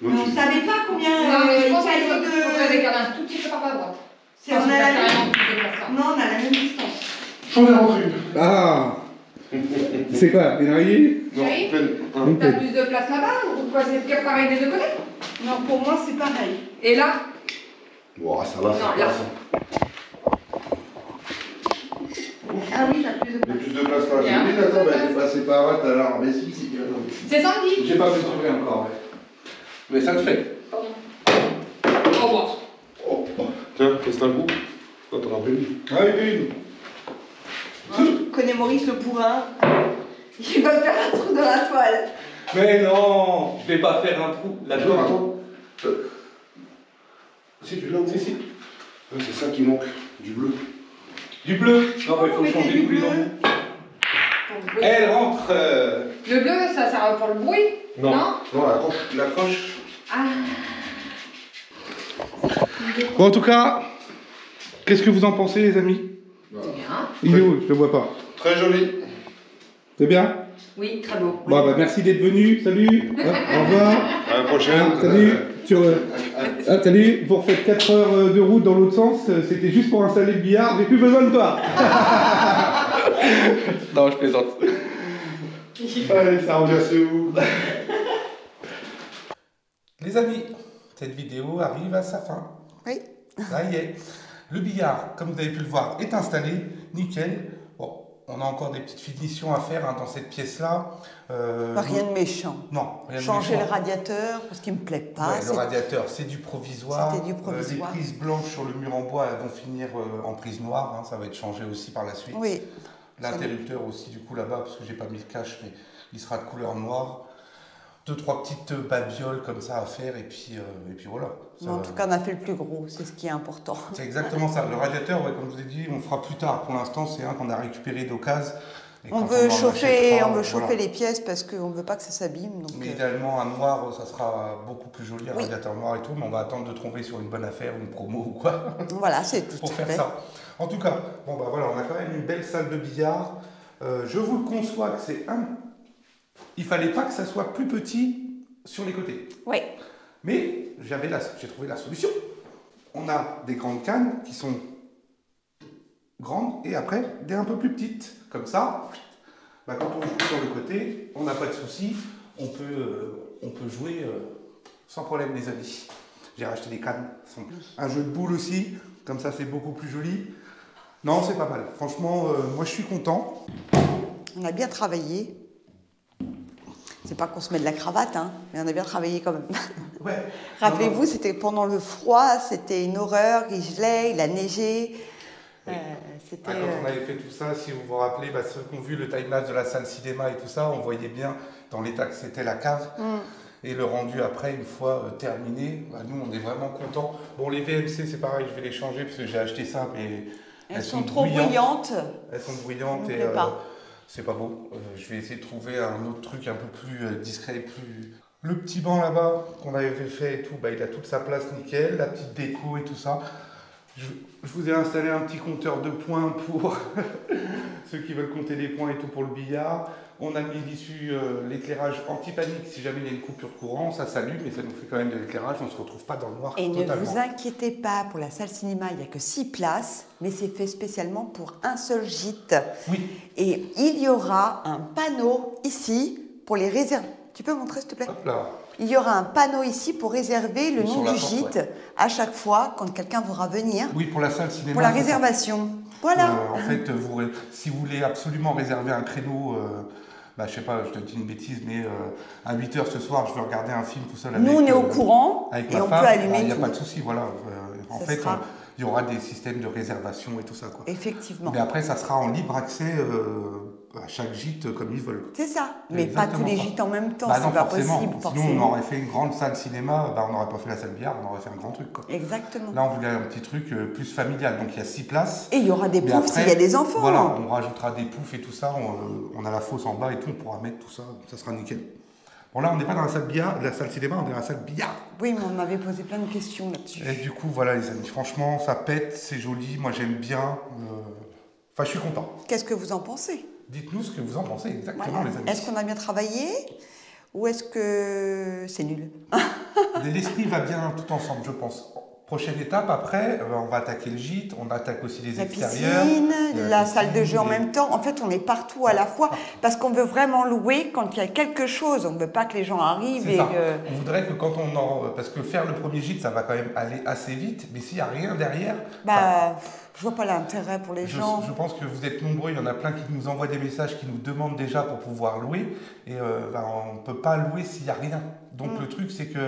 Speaker 1: Mais on ne savait pas combien
Speaker 4: Non, mais je
Speaker 1: il
Speaker 4: pense qu'il
Speaker 1: fallait
Speaker 4: faudrait décaler un tout petit peu par la droite.
Speaker 1: C'est on a la même...
Speaker 4: plus de place là.
Speaker 1: Non, on a la même distance.
Speaker 3: J'en ai rentré une.
Speaker 2: Ah. C'est quoi, une araignée?
Speaker 3: Non,
Speaker 4: Oui.
Speaker 3: pleine.
Speaker 2: Une
Speaker 4: T'as
Speaker 2: tête.
Speaker 4: plus de place là-bas ou quoi? C'est pareil des deux côtés?
Speaker 1: Non, pour moi, c'est pareil.
Speaker 4: Et là?
Speaker 3: Bon, ça va, ça
Speaker 4: Non, là.
Speaker 3: passe.
Speaker 1: Ah oui, t'as plus de
Speaker 3: Il y a plus de place là.
Speaker 4: Il y a un
Speaker 3: J'ai
Speaker 4: peu
Speaker 3: dit, attends,
Speaker 4: de
Speaker 3: bah,
Speaker 4: place.
Speaker 3: t'es passé par là tout à l'heure. Mais si, c'est bien. Non, mais si.
Speaker 4: C'est Sandy.
Speaker 2: J'ai pas mesuré encore, ouais. Mais ça le fait.
Speaker 4: Pardon. Au revoir.
Speaker 3: Oh, tiens, teste un coup. Toi, t'en as pris une. Ah, une.
Speaker 1: Je connais Maurice le bourrin. Il va faire un trou dans la toile.
Speaker 2: Mais non, je vais pas faire un trou. La
Speaker 3: Attends, attends. Si, tu l'as,
Speaker 2: Si, si.
Speaker 3: Ouais, c'est ça qui manque, du bleu.
Speaker 2: Du bleu. Non, mais il faut
Speaker 1: Mettez
Speaker 2: changer
Speaker 1: du
Speaker 2: tous les
Speaker 1: bleu.
Speaker 2: embouts.
Speaker 4: Pour le bruit.
Speaker 2: Elle rentre.
Speaker 4: Le bleu, ça sert pour le bruit?
Speaker 3: Non, la croche.
Speaker 4: Ah.
Speaker 2: Bon, en tout cas, qu'est-ce que vous en pensez, les amis?
Speaker 4: C'est bien.
Speaker 2: Il est où? Je le vois pas.
Speaker 3: Très joli.
Speaker 2: C'est bien?
Speaker 4: Oui, très beau.
Speaker 2: Bon, bah merci d'être venu. Salut. Au revoir.
Speaker 3: À la prochaine.
Speaker 2: Salut. Salut. Vous refaites 4 heures de route dans l'autre sens. C'était juste pour installer le billard. J'ai plus besoin de toi. Non, je plaisante. Allez, ça revient, c'est où? Les amis, cette vidéo arrive à sa fin.
Speaker 1: Oui.
Speaker 2: Ça y est. Le billard, comme vous avez pu le voir, est installé. Nickel. Bon, on a encore des petites finitions à faire hein, dans cette pièce-là.
Speaker 1: Rien de méchant.
Speaker 2: Non, rien de
Speaker 1: Changer
Speaker 2: méchant.
Speaker 1: le radiateur parce qu'il me plaît pas.
Speaker 2: Ouais, le radiateur, c'est du provisoire.
Speaker 1: C'était du provisoire.
Speaker 2: Les prises blanches sur le mur en bois, elles vont finir en prise noire. Hein, ça va être changé aussi par la suite.
Speaker 1: Oui.
Speaker 2: L'interrupteur aussi, du coup, là-bas, parce que j'ai pas mis le cache, mais il sera de couleur noire. 2-3 petites babioles comme ça à faire, et puis voilà.
Speaker 1: Mais en tout cas, on a fait le plus gros, c'est ce qui est important.
Speaker 2: C'est exactement ça. Le radiateur, ouais, comme je vous ai dit, on fera plus tard. Pour l'instant, c'est un qu'on a récupéré d'occasion. Et
Speaker 1: On
Speaker 2: quand
Speaker 1: veut
Speaker 2: en
Speaker 1: chauffer,
Speaker 2: achètera,
Speaker 1: on veut chauffer
Speaker 2: voilà.
Speaker 1: les pièces parce qu'on ne veut pas que ça s'abîme. Donc
Speaker 2: Mais idéalement, un noir, ça sera beaucoup plus joli, un
Speaker 1: Oui.
Speaker 2: radiateur noir et tout, mais on va attendre de tomber sur une bonne affaire, une promo ou quoi,
Speaker 1: voilà, c'est tout
Speaker 2: pour
Speaker 1: à
Speaker 2: faire
Speaker 1: fait.
Speaker 2: ça. En tout cas, bon bah voilà, on a quand même une belle salle de billard. Je vous le conçois que c'est un... Il fallait pas que ça soit plus petit sur les côtés.
Speaker 1: Oui.
Speaker 2: Mais j'ai trouvé la solution. On a des grandes cannes qui sont grandes et après des un peu plus petites. Comme ça, bah, quand on joue sur le côté, on n'a pas de souci. On peut jouer sans problème, les amis. J'ai racheté des cannes. Un jeu de boules aussi. Comme ça, c'est beaucoup plus joli. Non, c'est pas mal. Franchement, moi, je suis content.
Speaker 1: On a bien travaillé. C'est pas qu'on se met de la cravate, hein, mais on a bien travaillé quand même.
Speaker 2: Ouais.
Speaker 1: Rappelez-vous, c'était pendant le froid, c'était une horreur, il gelait, il a neigé.
Speaker 2: Oui.
Speaker 1: C'était.
Speaker 2: Quand on avait fait tout ça, si vous vous rappelez, bah, ceux qui ont vu le timelapse de la salle cinéma et tout ça, on voyait bien dans l'état que c'était la cave. Et le rendu après, une fois terminé, bah, nous on est vraiment contents. Bon, les VMC c'est pareil, je vais les changer parce que j'ai acheté ça, mais
Speaker 1: Elles sont trop bruyantes.
Speaker 2: Elles sont bruyantes
Speaker 1: Ça me
Speaker 2: et
Speaker 1: plaît pas.
Speaker 2: c'est pas beau. Je vais essayer de trouver un autre truc un peu plus discret, plus... Le petit banc là-bas qu'on avait fait et tout, bah, il a toute sa place nickel, la petite déco et tout ça. Je vous ai installé un petit compteur de points pour ceux qui veulent compter les points et tout pour le billard. On a mis l'issue, l'éclairage anti-panique si jamais il y a une coupure de courant. Ça s'allume mais ça nous fait quand même de l'éclairage. On ne se retrouve pas dans le noir
Speaker 1: Et
Speaker 2: totalement.
Speaker 1: ne vous inquiétez pas, pour la salle cinéma, il n'y a que 6 places, mais c'est fait spécialement pour un seul gîte.
Speaker 2: Oui.
Speaker 1: Et il y aura un panneau ici pour les réserver. Tu peux montrer s'il te plaît?
Speaker 2: Hop là.
Speaker 1: Il y aura un panneau ici pour réserver le
Speaker 2: Sur
Speaker 1: nom
Speaker 2: la
Speaker 1: du
Speaker 2: porte,
Speaker 1: gîte
Speaker 2: ouais.
Speaker 1: à chaque fois quand quelqu'un voudra venir
Speaker 2: Oui, pour la salle cinéma.
Speaker 1: pour la
Speaker 2: c'est ça.
Speaker 1: réservation. Voilà.
Speaker 2: En fait, si vous voulez absolument réserver un créneau, bah, je sais pas, je te dis une bêtise, mais à 8h ce soir, je veux regarder un film tout seul avec
Speaker 1: Nous, on est au courant
Speaker 2: avec
Speaker 1: et
Speaker 2: ma
Speaker 1: on
Speaker 2: femme,
Speaker 1: peut allumer
Speaker 2: il n'y a
Speaker 1: tout.
Speaker 2: pas de souci, voilà. En
Speaker 1: Ça
Speaker 2: fait,
Speaker 1: sera-
Speaker 2: il y aura des systèmes de réservation et tout ça, quoi.
Speaker 1: Effectivement.
Speaker 2: Mais après, ça sera en libre accès chaque gîte comme ils veulent.
Speaker 1: C'est ça, mais pas tous
Speaker 2: exactement
Speaker 1: les
Speaker 2: ça.
Speaker 1: gîtes en même temps,
Speaker 2: Bah
Speaker 1: c'est
Speaker 2: non,
Speaker 1: pas
Speaker 2: forcément.
Speaker 1: possible.
Speaker 2: Sinon, on aurait fait une grande salle cinéma, on n'aurait pas fait la salle billard, on aurait fait un grand truc. Quoi.
Speaker 1: Exactement.
Speaker 2: Là, on voulait un petit truc plus familial, donc il y a 6 places.
Speaker 1: Et il y aura des
Speaker 2: Mais
Speaker 1: poufs
Speaker 2: après,
Speaker 1: s'il y a des enfants.
Speaker 2: Voilà, on rajoutera des poufs et tout ça, on a la fosse en bas et tout, on pourra mettre tout ça, ça sera nickel. Bon là, on n'est pas dans la salle billard, la salle cinéma, on est dans la salle billard.
Speaker 1: Oui, mais on m'avait posé plein de questions là-dessus.
Speaker 2: Et du coup, voilà les amis, franchement, ça pète, c'est joli, moi j'aime bien. Enfin, je suis content.
Speaker 1: Qu'est-ce que vous en pensez?
Speaker 2: Dites-nous ce que vous en pensez exactement,
Speaker 1: Voilà.
Speaker 2: les amis.
Speaker 1: Est-ce qu'on a bien travaillé ou est-ce que c'est nul?
Speaker 2: L'esprit va bien tout ensemble, je pense. Prochaine étape, après, on va attaquer le gîte, on attaque aussi les
Speaker 1: La
Speaker 2: extérieurs.
Speaker 1: piscine, la
Speaker 2: piscine,
Speaker 1: salle de jeu en même temps. En fait, on est partout à la fois parce qu'on veut vraiment louer quand il y a quelque chose. On ne veut pas que les gens arrivent
Speaker 2: C'est
Speaker 1: et
Speaker 2: ça. On voudrait que quand on en... Parce que faire le premier gîte, ça va quand même aller assez vite, mais s'il n'y a rien derrière...
Speaker 1: je vois pas l'intérêt pour les gens.
Speaker 2: Je pense que vous êtes nombreux, il y en a plein qui nous envoient des messages, qui nous demandent déjà pour pouvoir louer, et on ne peut pas louer s'il n'y a rien. Donc le truc, c'est que...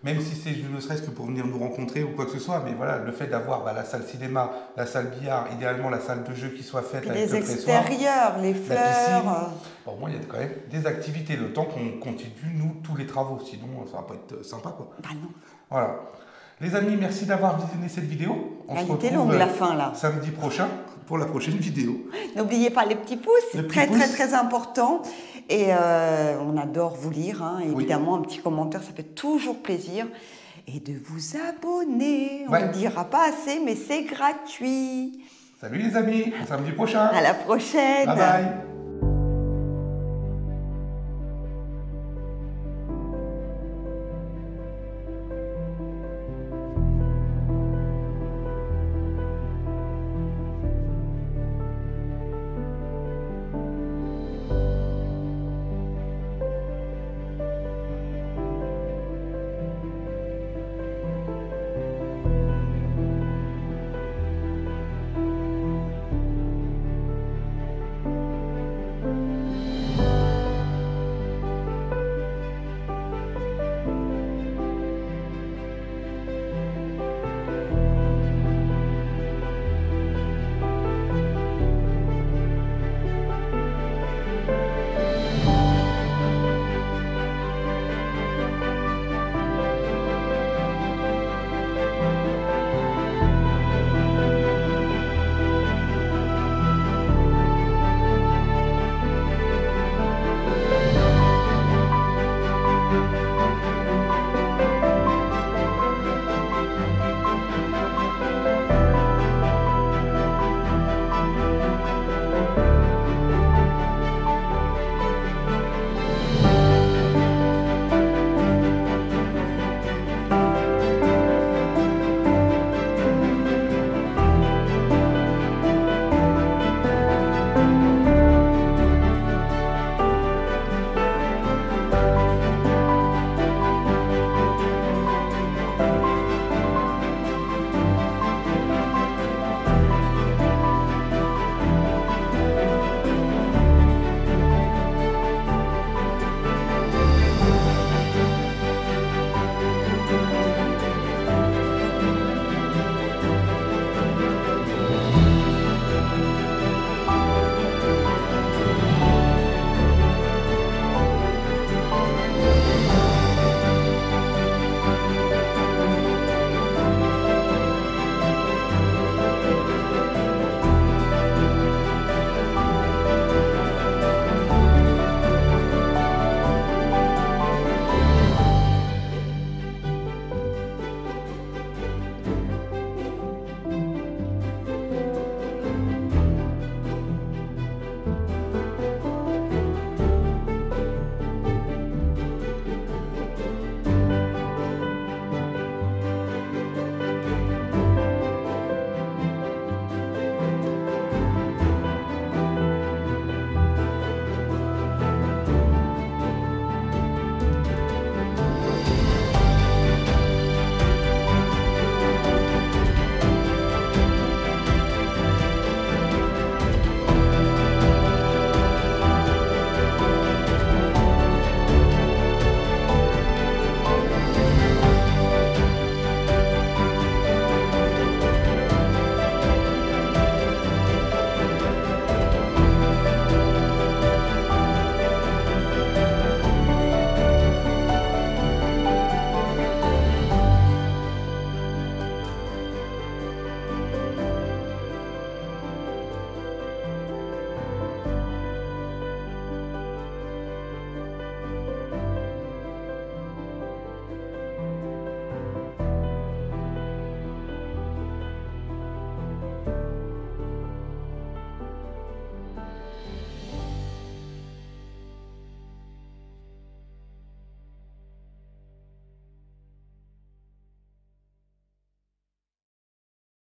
Speaker 2: Même si c'est ne serait-ce que pour venir nous rencontrer ou quoi que ce soit, mais voilà, le fait d'avoir la salle cinéma, la salle billard, idéalement la salle de jeu qui soit faite
Speaker 1: Puis
Speaker 2: avec
Speaker 1: les
Speaker 2: le pressoir,
Speaker 1: extérieurs, les fleurs.
Speaker 2: la piscine. Bon, moi, il y a quand même des activités, le temps qu'on continue, nous, tous les travaux. Sinon, ça va pas être sympa, quoi.
Speaker 1: Bah non.
Speaker 2: Voilà. Les amis, merci d'avoir visionné cette vidéo. On se
Speaker 1: Elle était
Speaker 2: retrouve
Speaker 1: longue la fin là.
Speaker 2: samedi prochain pour la prochaine vidéo.
Speaker 1: N'oubliez pas les petits pouces, c'est très important. Et on adore vous lire, hein. Évidemment, un petit commentaire, ça fait toujours plaisir. Et de vous abonner, on ne dira pas assez, mais c'est gratuit.
Speaker 2: Salut les amis, à samedi prochain.
Speaker 1: À la prochaine.
Speaker 2: Bye bye.